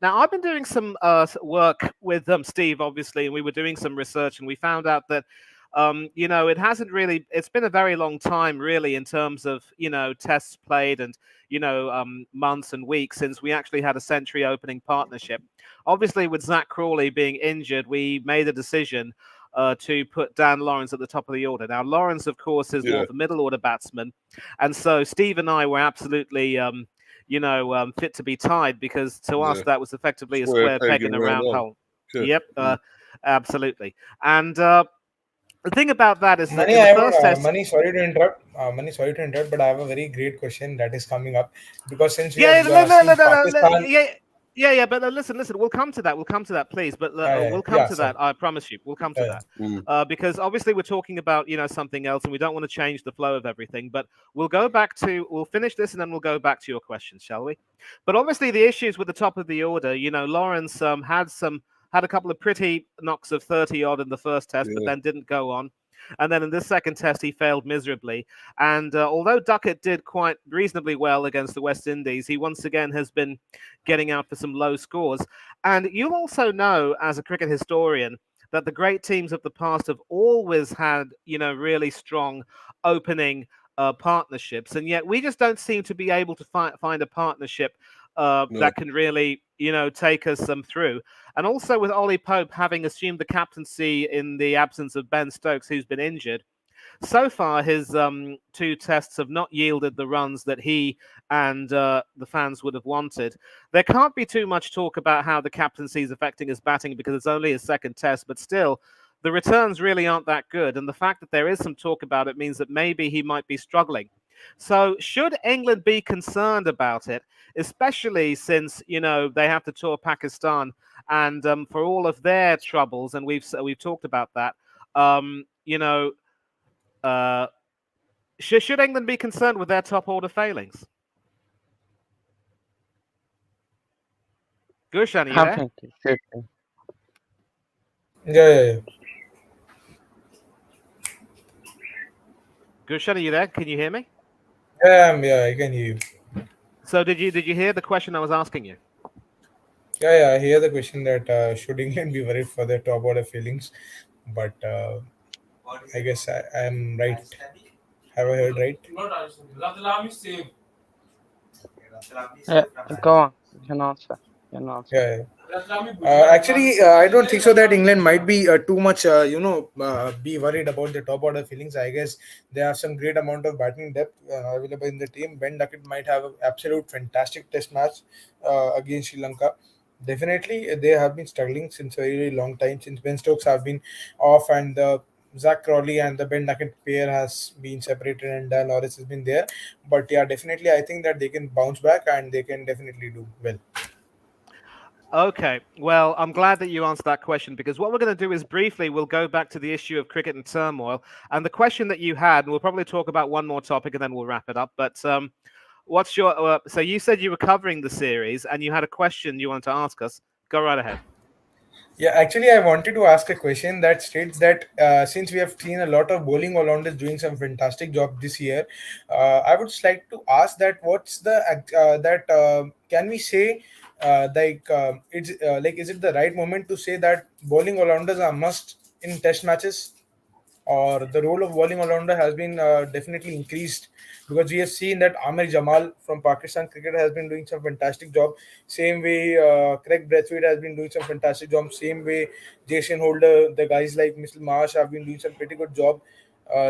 Speaker 1: Now, I've been doing some work with Steve, obviously, and we were doing some research, and we found out that it hasn't really, it's been a very long time, really, in terms of, tests played and, months and weeks since we actually had a century opening partnership. Obviously, with Zach Crawley being injured, we made a decision to put Dan Lawrence at the top of the order. Now, Lawrence, of course, is more of a middle order batsman. And so Steve and I were absolutely, fit to be tied, because to us, that was effectively a square peg in a round hole. Yep, absolutely. And the thing about that is that in the first test...
Speaker 4: Mani, sorry to interrupt. Sorry to interrupt, but I have a very great question that is coming up, because since we have seen Pakistan...
Speaker 1: Yeah, but listen, we'll come to that, please. But we'll come to that, I promise you. We'll come to that. Because obviously we're talking about, something else, and we don't want to change the flow of everything. But we'll finish this, and then we'll go back to your questions, shall we? But obviously the issues with the top of the order, Lawrence had a couple of pretty knocks of 30-odd in the first test, but then didn't go on. And then in this second test, he failed miserably. And although Duckett did quite reasonably well against the West Indies, he once again has been getting out for some low scores. And you also know, as a cricket historian, that the great teams of the past have always had, really strong opening partnerships. And yet we just don't seem to be able to find a partnership that can really, take us through. And also with Ollie Pope having assumed the captaincy in the absence of Ben Stokes, who's been injured, so far his two tests have not yielded the runs that he and the fans would have wanted. There can't be too much talk about how the captaincy is affecting his batting, because it's only his second test, but still, the returns really aren't that good. And the fact that there is some talk about it means that maybe he might be struggling. So should England be concerned about it, especially since, they have to tour Pakistan, and for all of their troubles, and we've talked about that, should England be concerned with their top order failings? Gushan, are you there?
Speaker 4: Yeah.
Speaker 1: Gushan, are you there? Can you hear me?
Speaker 4: Yeah, I can hear you.
Speaker 1: So did you hear the question I was asking you?
Speaker 4: Yeah, I hear the question that should England be worried for their top order failings, but I guess I am right. Have I heard right?
Speaker 2: Yeah, go on. You can answer.
Speaker 4: Yeah. Actually, I don't think so that England might be too much, be worried about the top order feelings. I guess there are some great amount of batting depth available in the team. Ben Duckett might have an absolute fantastic test match against Sri Lanka. Definitely, they have been struggling since a very long time, since Ben Stokes have been off, and the Zach Crawley and the Ben Duckett pair has been separated, and Dan Lawrence has been there. But yeah, definitely, I think that they can bounce back and they can definitely do well.
Speaker 1: Okay, well, I'm glad that you answered that question, because what we're going to do is briefly we'll go back to the issue of cricket and turmoil, and the question that you had, and we'll probably talk about one more topic and then we'll wrap it up. But what's your so you said you were covering the series and you had a question you wanted to ask us. Go right ahead.
Speaker 4: Yeah, actually, I wanted to ask a question that states that since we have seen a lot of bowling all-rounders doing some fantastic job this year, I would just like to ask that what's the can we say is it the right moment to say that bowling all-rounders are must in test matches? Or the role of bowling all-rounder has been definitely increased, because we have seen that Amir Jamal from Pakistan cricket has been doing some fantastic job. Same way, Craig Brathwaite has been doing some fantastic job. Same way, Jason Holder, the guys like Mr. Marsh have been doing some pretty good job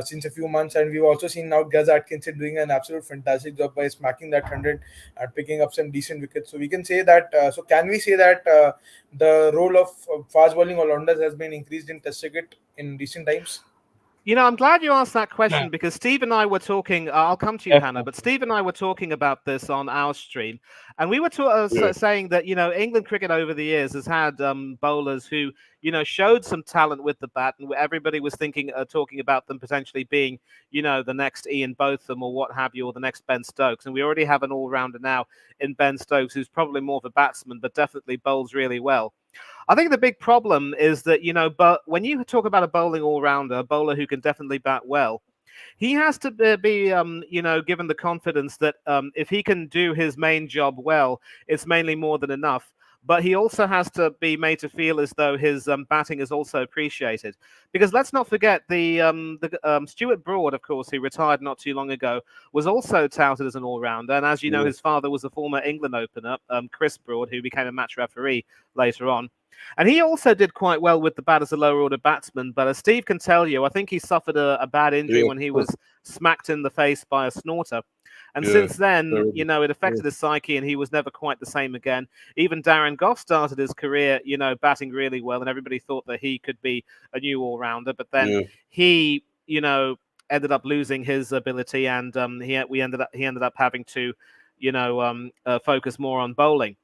Speaker 4: since a few months. And we've also seen now Gaz Atkinson doing an absolute fantastic job by smacking that 100 and picking up some decent wickets. So we can say that, so can we say that the role of fast bowling all-rounders has been increased in test cricket in recent times?
Speaker 1: I'm glad you asked that question, because Steve and I were talking, I'll come to you, Hannah, but Steve and I were talking about this on our stream, and we were saying that, England cricket over the years has had bowlers who, showed some talent with the bat, and everybody was talking about them potentially being, the next Ian Botham or what have you, or the next Ben Stokes. And we already have an all-rounder now in Ben Stokes, who's probably more of a batsman, but definitely bowls really well. I think the big problem is that, but when you talk about a bowling all-rounder, a bowler who can definitely bat well, he has to be, given the confidence that if he can do his main job well, it's mainly more than enough. But he also has to be made to feel as though his batting is also appreciated. Because let's not forget the Stuart Broad, of course, who retired not too long ago, was also touted as an all-rounder. And as you know, his father was a former England opener, Chris Broad, who became a match referee later on. And he also did quite well with the bat as a lower order batsman. But as Steve can tell you, I think he suffered a bad injury when he was smacked in the face by a snorter. And since then, it affected his psyche, and he was never quite the same again. Even Darren Goff started his career, batting really well, and everybody thought that he could be a new all-rounder. But then he, ended up losing his ability, and he ended up having to, focus more on bowling.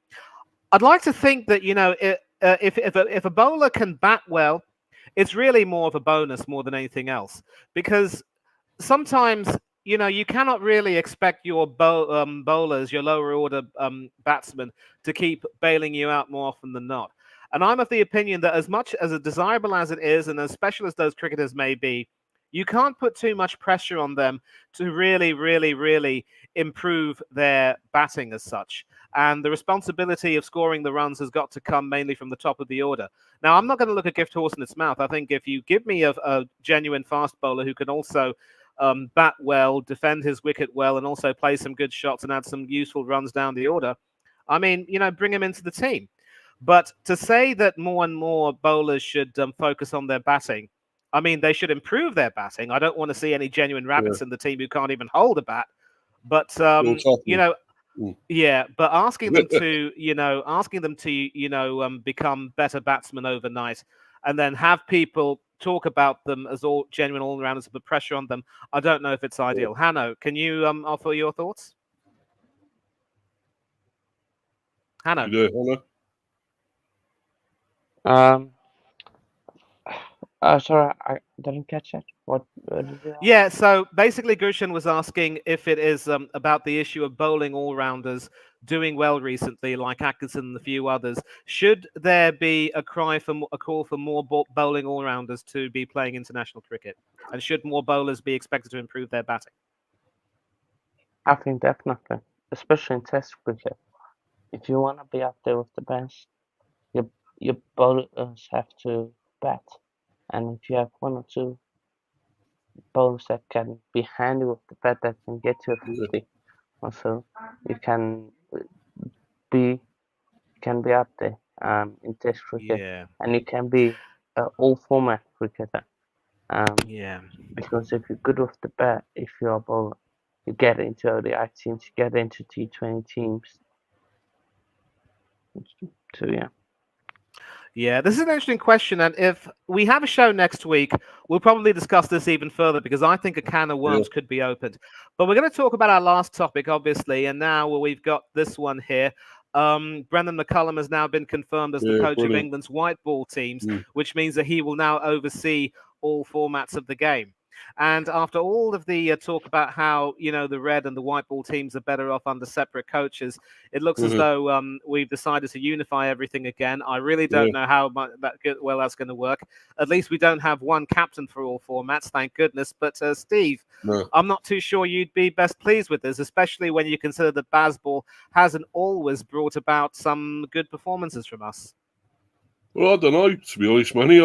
Speaker 1: I'd like to think that if a bowler can bat well, it's really more of a bonus more than anything else, because sometimes you cannot really expect your bowlers, your lower order batsmen, to keep bailing you out more often than not. And I'm of the opinion that as much as desirable as it is, and as special as those cricketers may be, you can't put too much pressure on them to really, really, really improve their batting as such. And the responsibility of scoring the runs has got to come mainly from the top of the order. Now, I'm not going to look a gift horse in its mouth. I think if you give me a genuine fast bowler who can also bat well, defend his wicket well, and also play some good shots and add some useful runs down the order, I mean, bring him into the team. But to say that more and more bowlers should focus on their batting, I mean, they should improve their batting. I don't want to see any genuine rabbits in the team who can't even hold a bat. But but asking them to, become better batsmen overnight, and then have people talk about them as all genuine all-rounders, put pressure on them, I don't know if it's ideal. Hanno, can you offer your thoughts? Hanno.
Speaker 2: Sorry, I didn't catch that. What did you ask?
Speaker 1: Yeah, so basically Gushan was asking if it is about the issue of bowling all-rounders doing well recently, like Atkinson and a few others. Should there be a call for more bowling all-rounders to be playing international cricket? And should more bowlers be expected to improve their batting?
Speaker 2: I think definitely, especially in Test cricket. If you want to be up there with the best, your bowlers have to bat. And if you have one or two bowlers that can be handy with the bat, that can get you a 50, also you can be up there in Test cricket, and you can be all format cricketer. Because if you're good with the bat, if you're a bowler, you get into ODI teams, you get into T20 teams. So
Speaker 1: Yeah, this is an interesting question, and if we have a show next week, we'll probably discuss this even further, because I think a can of worms could be opened. But we're going to talk about our last topic, obviously, and now we've got this one here. Brendan McCullum has now been confirmed as the coach of England's white ball teams, which means that he will now oversee all formats of the game. And after all of the talk about how, the red and the white ball teams are better off under separate coaches, it looks as though we've decided to unify everything again. I really don't know how that's going to work. At least we don't have one captain for all formats, thank goodness. But Steve, I'm not too sure you'd be best pleased with this, especially when you consider that Bazball hasn't always brought about some good performances from us.
Speaker 3: Well, I don't know, to be honest, Manny.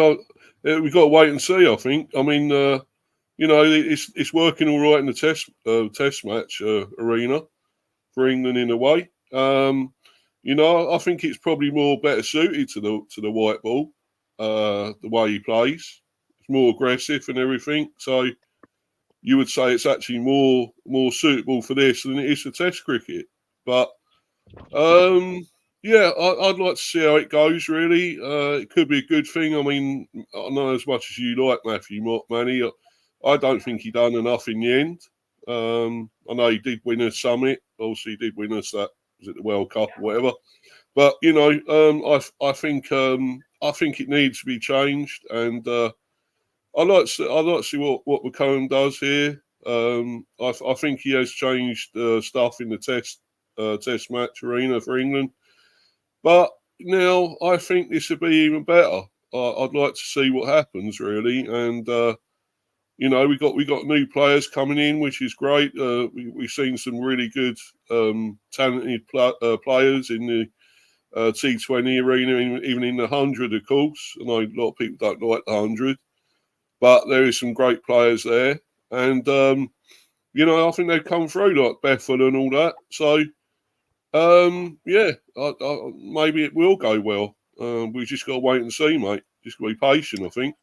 Speaker 3: We've got to wait and see, I think. I mean, it's working all right in the test match arena for England in a way. I think it's probably better suited to the white ball, the way he plays. It's more aggressive and everything. So you would say it's actually more suitable for this than it is for test cricket. But I'd like to see how it goes, really. It could be a good thing. I mean, I know as much as you like Matthew Manny, I don't think he done enough in the end. I know he did win a summit. Obviously, he did win us that, was it the World Cup or whatever. But I think it needs to be changed, and I'd like to see what McCullum does here. I think he has changed stuff in the test match arena for England, but now I think this would be even better. I'd like to see what happens, really, and. We got new players coming in, which is great. We've seen some really good, talented players in the T20 arena, even in the 100, of course. I know a lot of people don't like the 100, but there is some great players there. And, I think they've come through, like Bethel and all that. So, maybe it will go well. We just got to wait and see, mate. Just got to be patient, I think.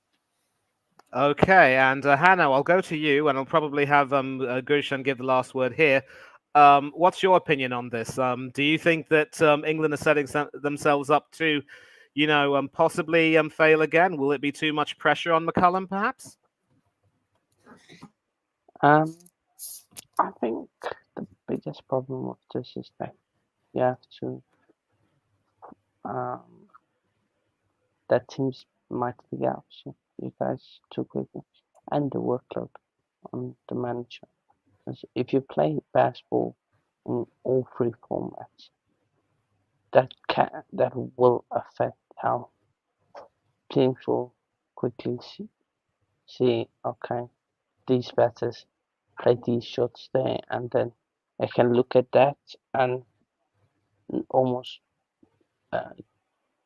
Speaker 1: Okay, and Hannah, I'll go to you, and I'll probably have Gushan give the last word here. What's your opinion on this? Do you think that England are setting themselves up to, possibly fail again? Will it be too much pressure on McCullum, perhaps?
Speaker 2: I think the biggest problem with this is that you have to that teams might figure out you guys too quickly, and the workload on the manager. If you play basketball in all three formats, that will affect how teams will quickly see okay, these batters play these shots there, and then I can look at that and almost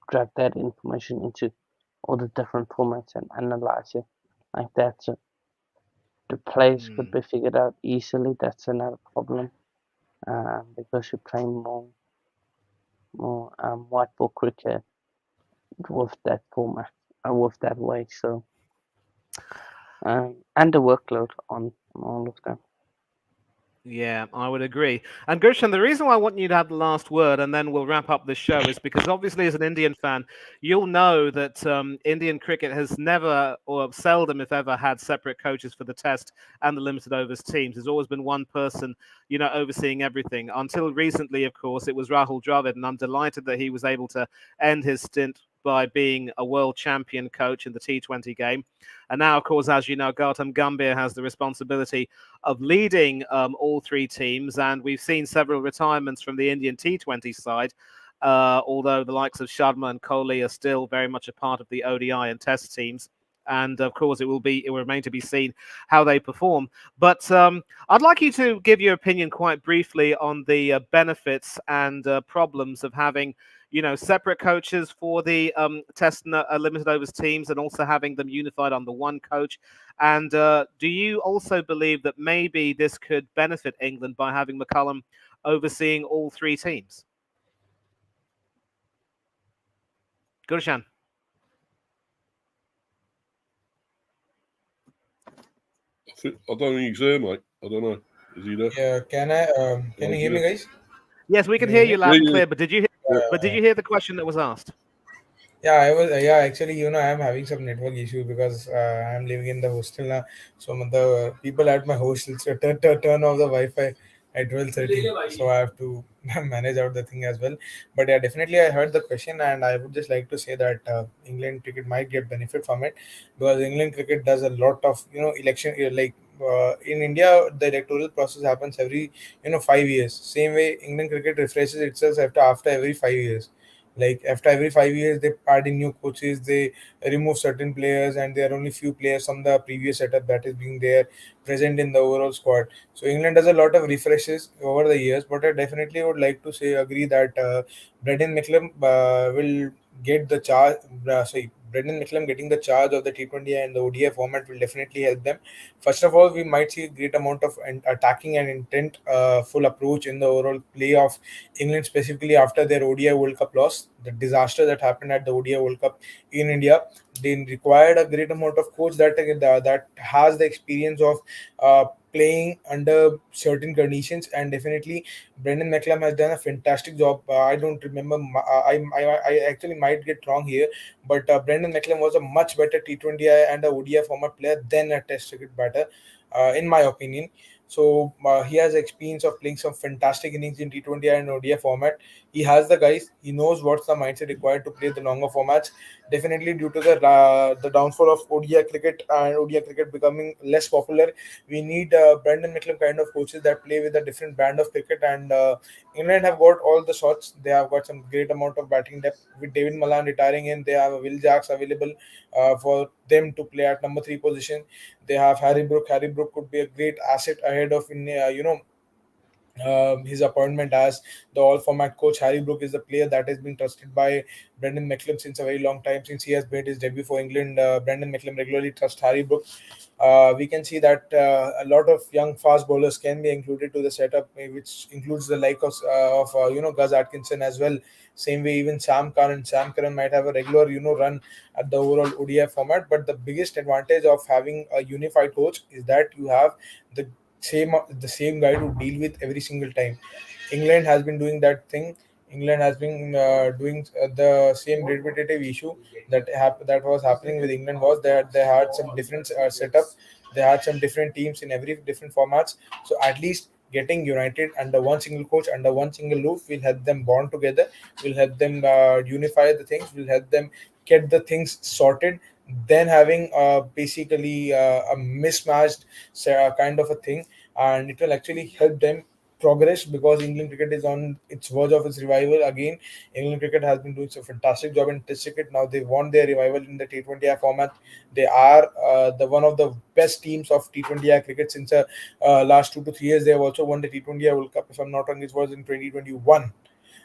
Speaker 2: drag that information into all the different formats and analyze it like that. So the plays could be figured out easily. That's another problem because you play more white ball cricket with that format and with that way. So and the workload on all of them.
Speaker 1: Yeah, I would agree. And Gushan, the reason why I want you to have the last word and then we'll wrap up the show is because obviously, as an Indian fan, you'll know that Indian cricket has never or seldom, if ever, had separate coaches for the Test and the limited overs teams. There's always been one person, overseeing everything. Until recently, of course, it was Rahul Dravid, and I'm delighted that he was able to end his stint by being a world champion coach in the T20 game. And now, of course, as you know, Gautam Gambhir has the responsibility of leading all three teams. And we've seen several retirements from the Indian T20 side, although the likes of Sharma and Kohli are still very much a part of the ODI and Test teams. And of course, it will remain to be seen how they perform. But I'd like you to give your opinion quite briefly on the benefits and problems of having separate coaches for the Test and limited overs teams, and also having them unified under one coach. And do you also believe that maybe this could benefit England by having McCullum overseeing all three teams? Gulshan.
Speaker 3: I don't think he's there, mate. I don't know. Is he there?
Speaker 4: Yeah, can you hear me, guys?
Speaker 1: Yes, we can
Speaker 4: Can
Speaker 1: hear
Speaker 4: you
Speaker 1: you loud and clear. But did you hear the question that was asked?
Speaker 4: Yeah, I was. Yeah, actually, I'm having some network issue because I'm living in the hostel now. So the people at my hostel turn off the Wi-Fi at 12:30. So I have to manage out the thing as well. But yeah, definitely, I heard the question, and I would just like to say that England cricket might get benefit from it because England cricket does a lot of election like. In India, the electoral process happens every 5 years. Same way, England cricket refreshes itself after every 5 years. Like after every 5 years, they add in new coaches, they remove certain players, and there are only few players from the previous setup that is being there present in the overall squad. So England does a lot of refreshes over the years, but I definitely would like to say agree that Brendan McCullum will get the charge. Brendan McCullum getting the charge of the T20 and the ODI format will definitely help them. First of all, we might see a great amount of attacking and intent full approach in the overall play of England, specifically after their ODI World Cup loss, the disaster that happened at the ODI World Cup in India. They required a great amount of coach that has the experience of playing under certain conditions, and definitely Brendan McCullum has done a fantastic job. I don't remember. I actually might get wrong here, but Brendan McCullum was a much better T20 and a ODI format player than a Test cricket batter, in my opinion. So he has experience of playing some fantastic innings in T20 and ODI format. He has the guys. He knows what's the mindset required to play the longer formats. Definitely, due to the downfall of ODI cricket and ODI cricket becoming less popular, we need Brendan McCullum kind of coaches that play with a different brand of cricket. And England have got all the shots. They have got some great amount of batting depth. With David Malan retiring in, they have Will Jacks available for them to play at number 3 position. They have Harry Brook. Harry Brook could be a great asset ahead of his appointment as the all format coach. Harry Brook is a player that has been trusted by Brendan McCullum since a very long time. Since he has made his debut for England, Brendan McCullum regularly trusts Harry Brook. We can see that a lot of young fast bowlers can be included to the setup, which includes the like of Gus Atkinson as well. Same way, even Sam Curran. Sam Curran might have a regular run at the overall ODI format. But the biggest advantage of having a unified coach is that you have the same guy to deal with every single time. England has been doing that thing. England has been doing the same repetitive issue that was happening with England was that they had some different setup. They had some different teams in every different formats. So at least getting united under one single coach, under one single roof, will help them bond together. Will help them unify the things. Will help them get the things sorted. Then having basically a mismatched kind of a thing, and it will actually help them progress because England cricket is on its verge of its revival again. England cricket has been doing a fantastic job in Test cricket. Now they want their revival in the T20I format. They are the one of the best teams of T20I cricket since last 2 to 3 years. They have also won the T20I World Cup. If I'm not wrong, it was in 2021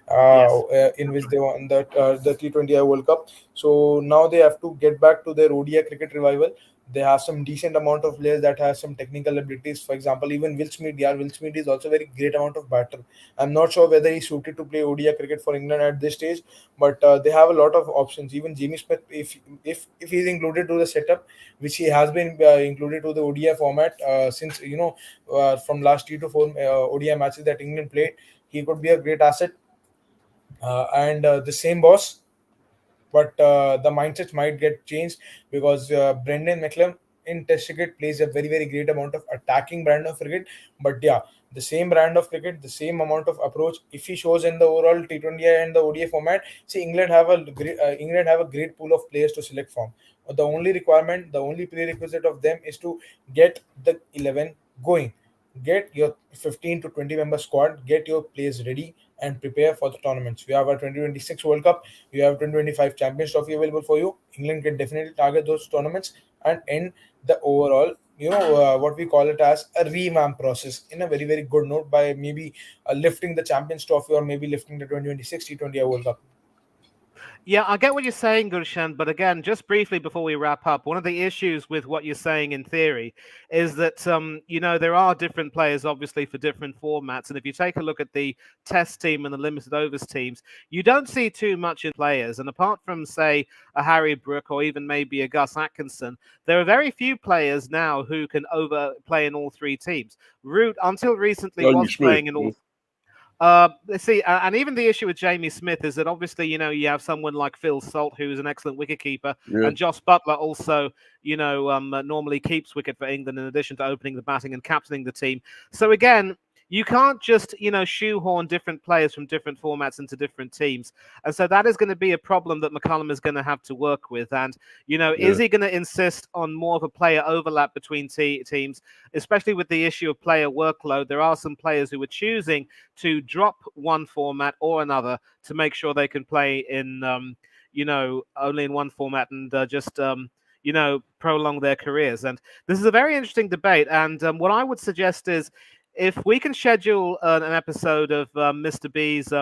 Speaker 1: Yes.
Speaker 4: in which they won the T20I World Cup. So now they have to get back to their ODI cricket revival. They have some decent amount of players that have some technical abilities. For example, even Will Smith, yeah, Will Smith is also very great amount of batter. I'm not sure whether he's suited to play ODI cricket for England at this stage, but they have a lot of options. Even Jamie Smith, if he's included to the setup, which he has been included to the ODI format since from last 3 to 4 ODI matches that England played, he could be a great asset. And the same boss, but the mindset might get changed because Brendan McCullum in Test cricket plays a very very great amount of attacking brand of cricket. But yeah, the same brand of cricket, the same amount of approach, if he shows in the overall T20I and the ODI format, see England have a great pool of players to select from. The only requirement, the only prerequisite of them is to get the 11 going. Get your 15 to 20 member squad, get your players ready, and prepare for the tournaments. We have a 2026 World Cup, you have 2025 Champions Trophy available for you. England can definitely target those tournaments and end the overall, what we call it as a revamp process in a very, very good note by maybe lifting the Champions Trophy or maybe lifting the 2026 T20 World Cup.
Speaker 1: Yeah, I get what you're saying, Gurshan, but again, just briefly before we wrap up, one of the issues with what you're saying in theory is that there are different players obviously for different formats, and if you take a look at the Test team and the limited overs teams, you don't see too much in players, and apart from say a Harry Brook or even maybe a Gus Atkinson, there are very few players now who can overplay in all three teams. Root until recently
Speaker 3: Jamie
Speaker 1: was
Speaker 3: Smith.
Speaker 1: playing in all. Let's see, and even the issue with Jamie Smith is that obviously, you have someone like Phil Salt, who's an excellent wicketkeeper,
Speaker 3: Yeah.
Speaker 1: and Josh Butler also, normally keeps wicket for England in addition to opening the batting and captaining the team. So again, you can't just, shoehorn different players from different formats into different teams. And so that is going to be a problem that McCullum is going to have to work with. And, is
Speaker 3: Yeah.
Speaker 1: he going to insist on more of a player overlap between teams, especially with the issue of player workload? There are some players who are choosing to drop one format or another to make sure they can play in, only in one format and just, prolong their careers. And this is a very interesting debate. And what I would suggest is if we can schedule an episode of Mr. B's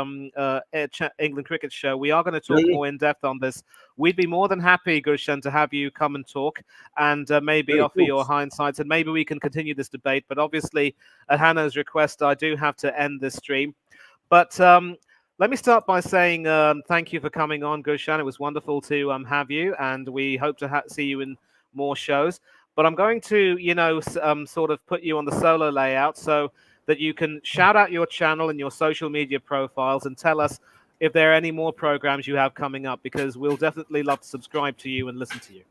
Speaker 1: England Cricket Show, we are going to talk
Speaker 3: Yeah.
Speaker 1: more in depth on this. We'd be more than happy, Gushan, to have you come and talk and maybe
Speaker 3: Yeah, of
Speaker 1: offer your
Speaker 3: course.
Speaker 1: hindsights, and maybe we can continue this debate. But obviously, at Hannah's request, I do have to end this stream. But let me start by saying thank you for coming on, Gushan. It was wonderful to have you, and we hope to see you in more shows. But I'm going to, sort of put you on the solo layout so that you can shout out your channel and your social media profiles and tell us if there are any more programs you have coming up, because we'll definitely love to subscribe to you and listen to you.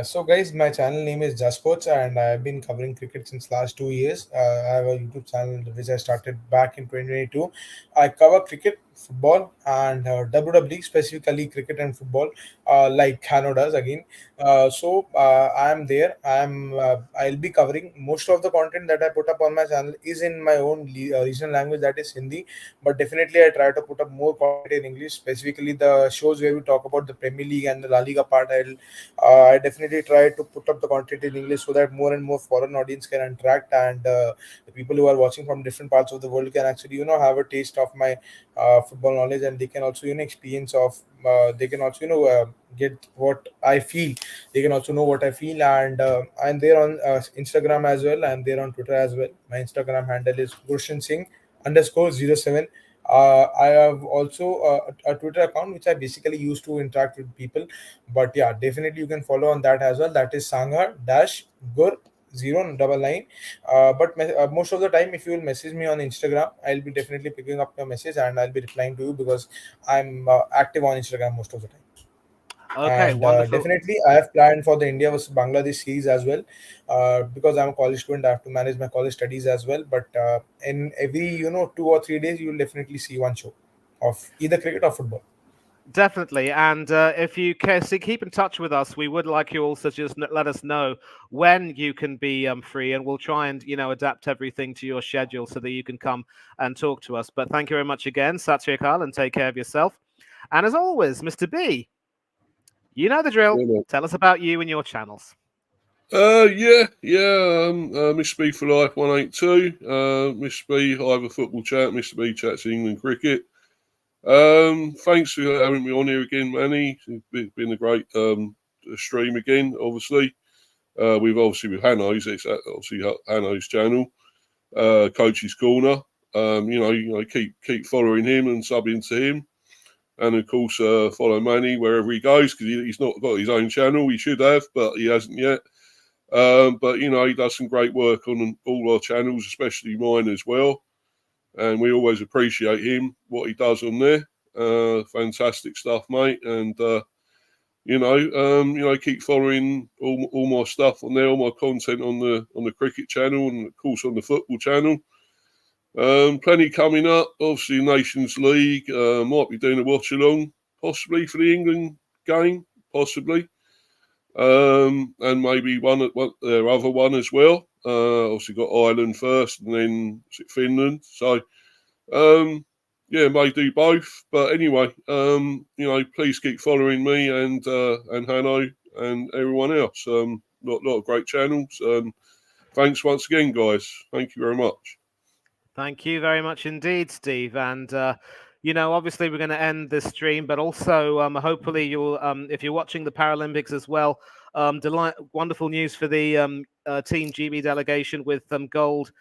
Speaker 4: So guys, my channel name is Just Sports, and I've been covering cricket since last 2 years. I have a YouTube channel which I started back in 2022. I cover cricket football and WWE, specifically cricket and football, like Hano does again. I am there. I'll be covering most of the content that I put up on my channel is in my own regional language, that is Hindi. But definitely, I try to put up more content in English, specifically the shows where we talk about the Premier League and the La Liga part. I definitely try to put up the content in English so that more and more foreign audience can interact, and the people who are watching from different parts of the world can actually have a taste of my football knowledge, and they can also experience of they can also get what I feel. They can also know what I feel, and I'm there on Instagram as well. I'm there on Twitter as well. My Instagram handle is Gurshan Singh _07. I have also a Twitter account which I basically use to interact with people. But yeah, definitely you can follow on that as well. That is Sangha dash Gur 099. Most of the time, if you will message me on Instagram, I'll be definitely picking up your message and I'll be replying to you because I'm active on Instagram most of the time.
Speaker 1: Okay,
Speaker 4: And
Speaker 1: wonderful.
Speaker 4: definitely, I have planned for the India versus Bangladesh series as well. Because I'm a college student, I have to manage my college studies as well. But in every 2 or 3 days, you will definitely see one show of either cricket or football.
Speaker 1: Definitely. And if you keep in touch with us, we would like you also just let us know when you can be free, and we'll try and adapt everything to your schedule so that you can come and talk to us. But thank you very much again, Sat Sri Akal, and take care of yourself. And as always, Mr. B, you know the drill.
Speaker 3: Yeah, mate.
Speaker 1: Tell us about you and your channels.
Speaker 3: Mr. B for Life 182. Mr. B, Hive Football Chat. Mr. B chats England cricket. Thanks for having me on here again, Manny. It's been a great stream again. Obviously, with Hano's. It's obviously Hano's channel. Coach's Corner. Keep following him and subbing to him, and of course follow Manny wherever he goes because he's not got his own channel. He should have, but he hasn't yet. But he does some great work on all our channels, especially mine as well. And we always appreciate him, what he does on there. Fantastic stuff, mate. And keep following all my stuff on there, all my content on the cricket channel, and of course on the football channel. Plenty coming up. Obviously, Nations League. Might be doing a watch along, possibly for the England game, possibly. And maybe their other one as well. Obviously got Ireland first, and then Finland. So, may do both. But anyway, please keep following me and Hanno and everyone else. Lot of great channels. Thanks once again, guys. Thank you very much.
Speaker 1: Thank you very much indeed, Steve. And obviously we're going to end this stream, but also hopefully you'll, if you're watching the Paralympics as well, wonderful news for the Team GB delegation with gold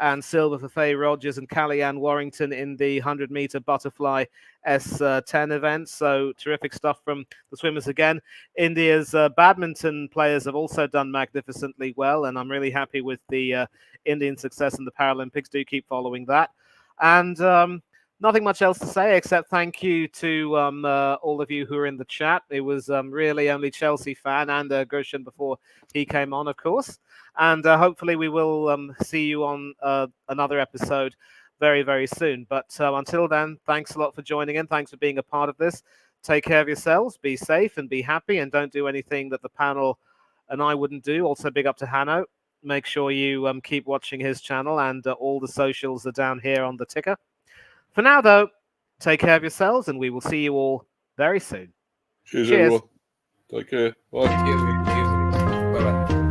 Speaker 1: and silver for Faye Rogers and Callie-Ann Warrington in the 100-meter butterfly S10 event. So terrific stuff from the swimmers again. India's badminton players have also done magnificently well, and I'm really happy with the Indian success in the Paralympics. Do keep following that. And nothing much else to say except thank you to all of you who are in the chat. It was really only Chelsea fan and Gershon before he came on, of course. And hopefully we will see you on another episode very, very soon. But until then, thanks a lot for joining in. Thanks for being a part of this. Take care of yourselves. Be safe and be happy. And don't do anything that the panel and I wouldn't do. Also, big up to Hanno. Make sure you keep watching his channel, and all the socials are down here on the ticker. For now, though, take care of yourselves, and we will see you all very soon.
Speaker 3: Cheers.
Speaker 1: Cheers.
Speaker 3: Everyone. Take care. Bye.
Speaker 4: Cheers. Bye bye.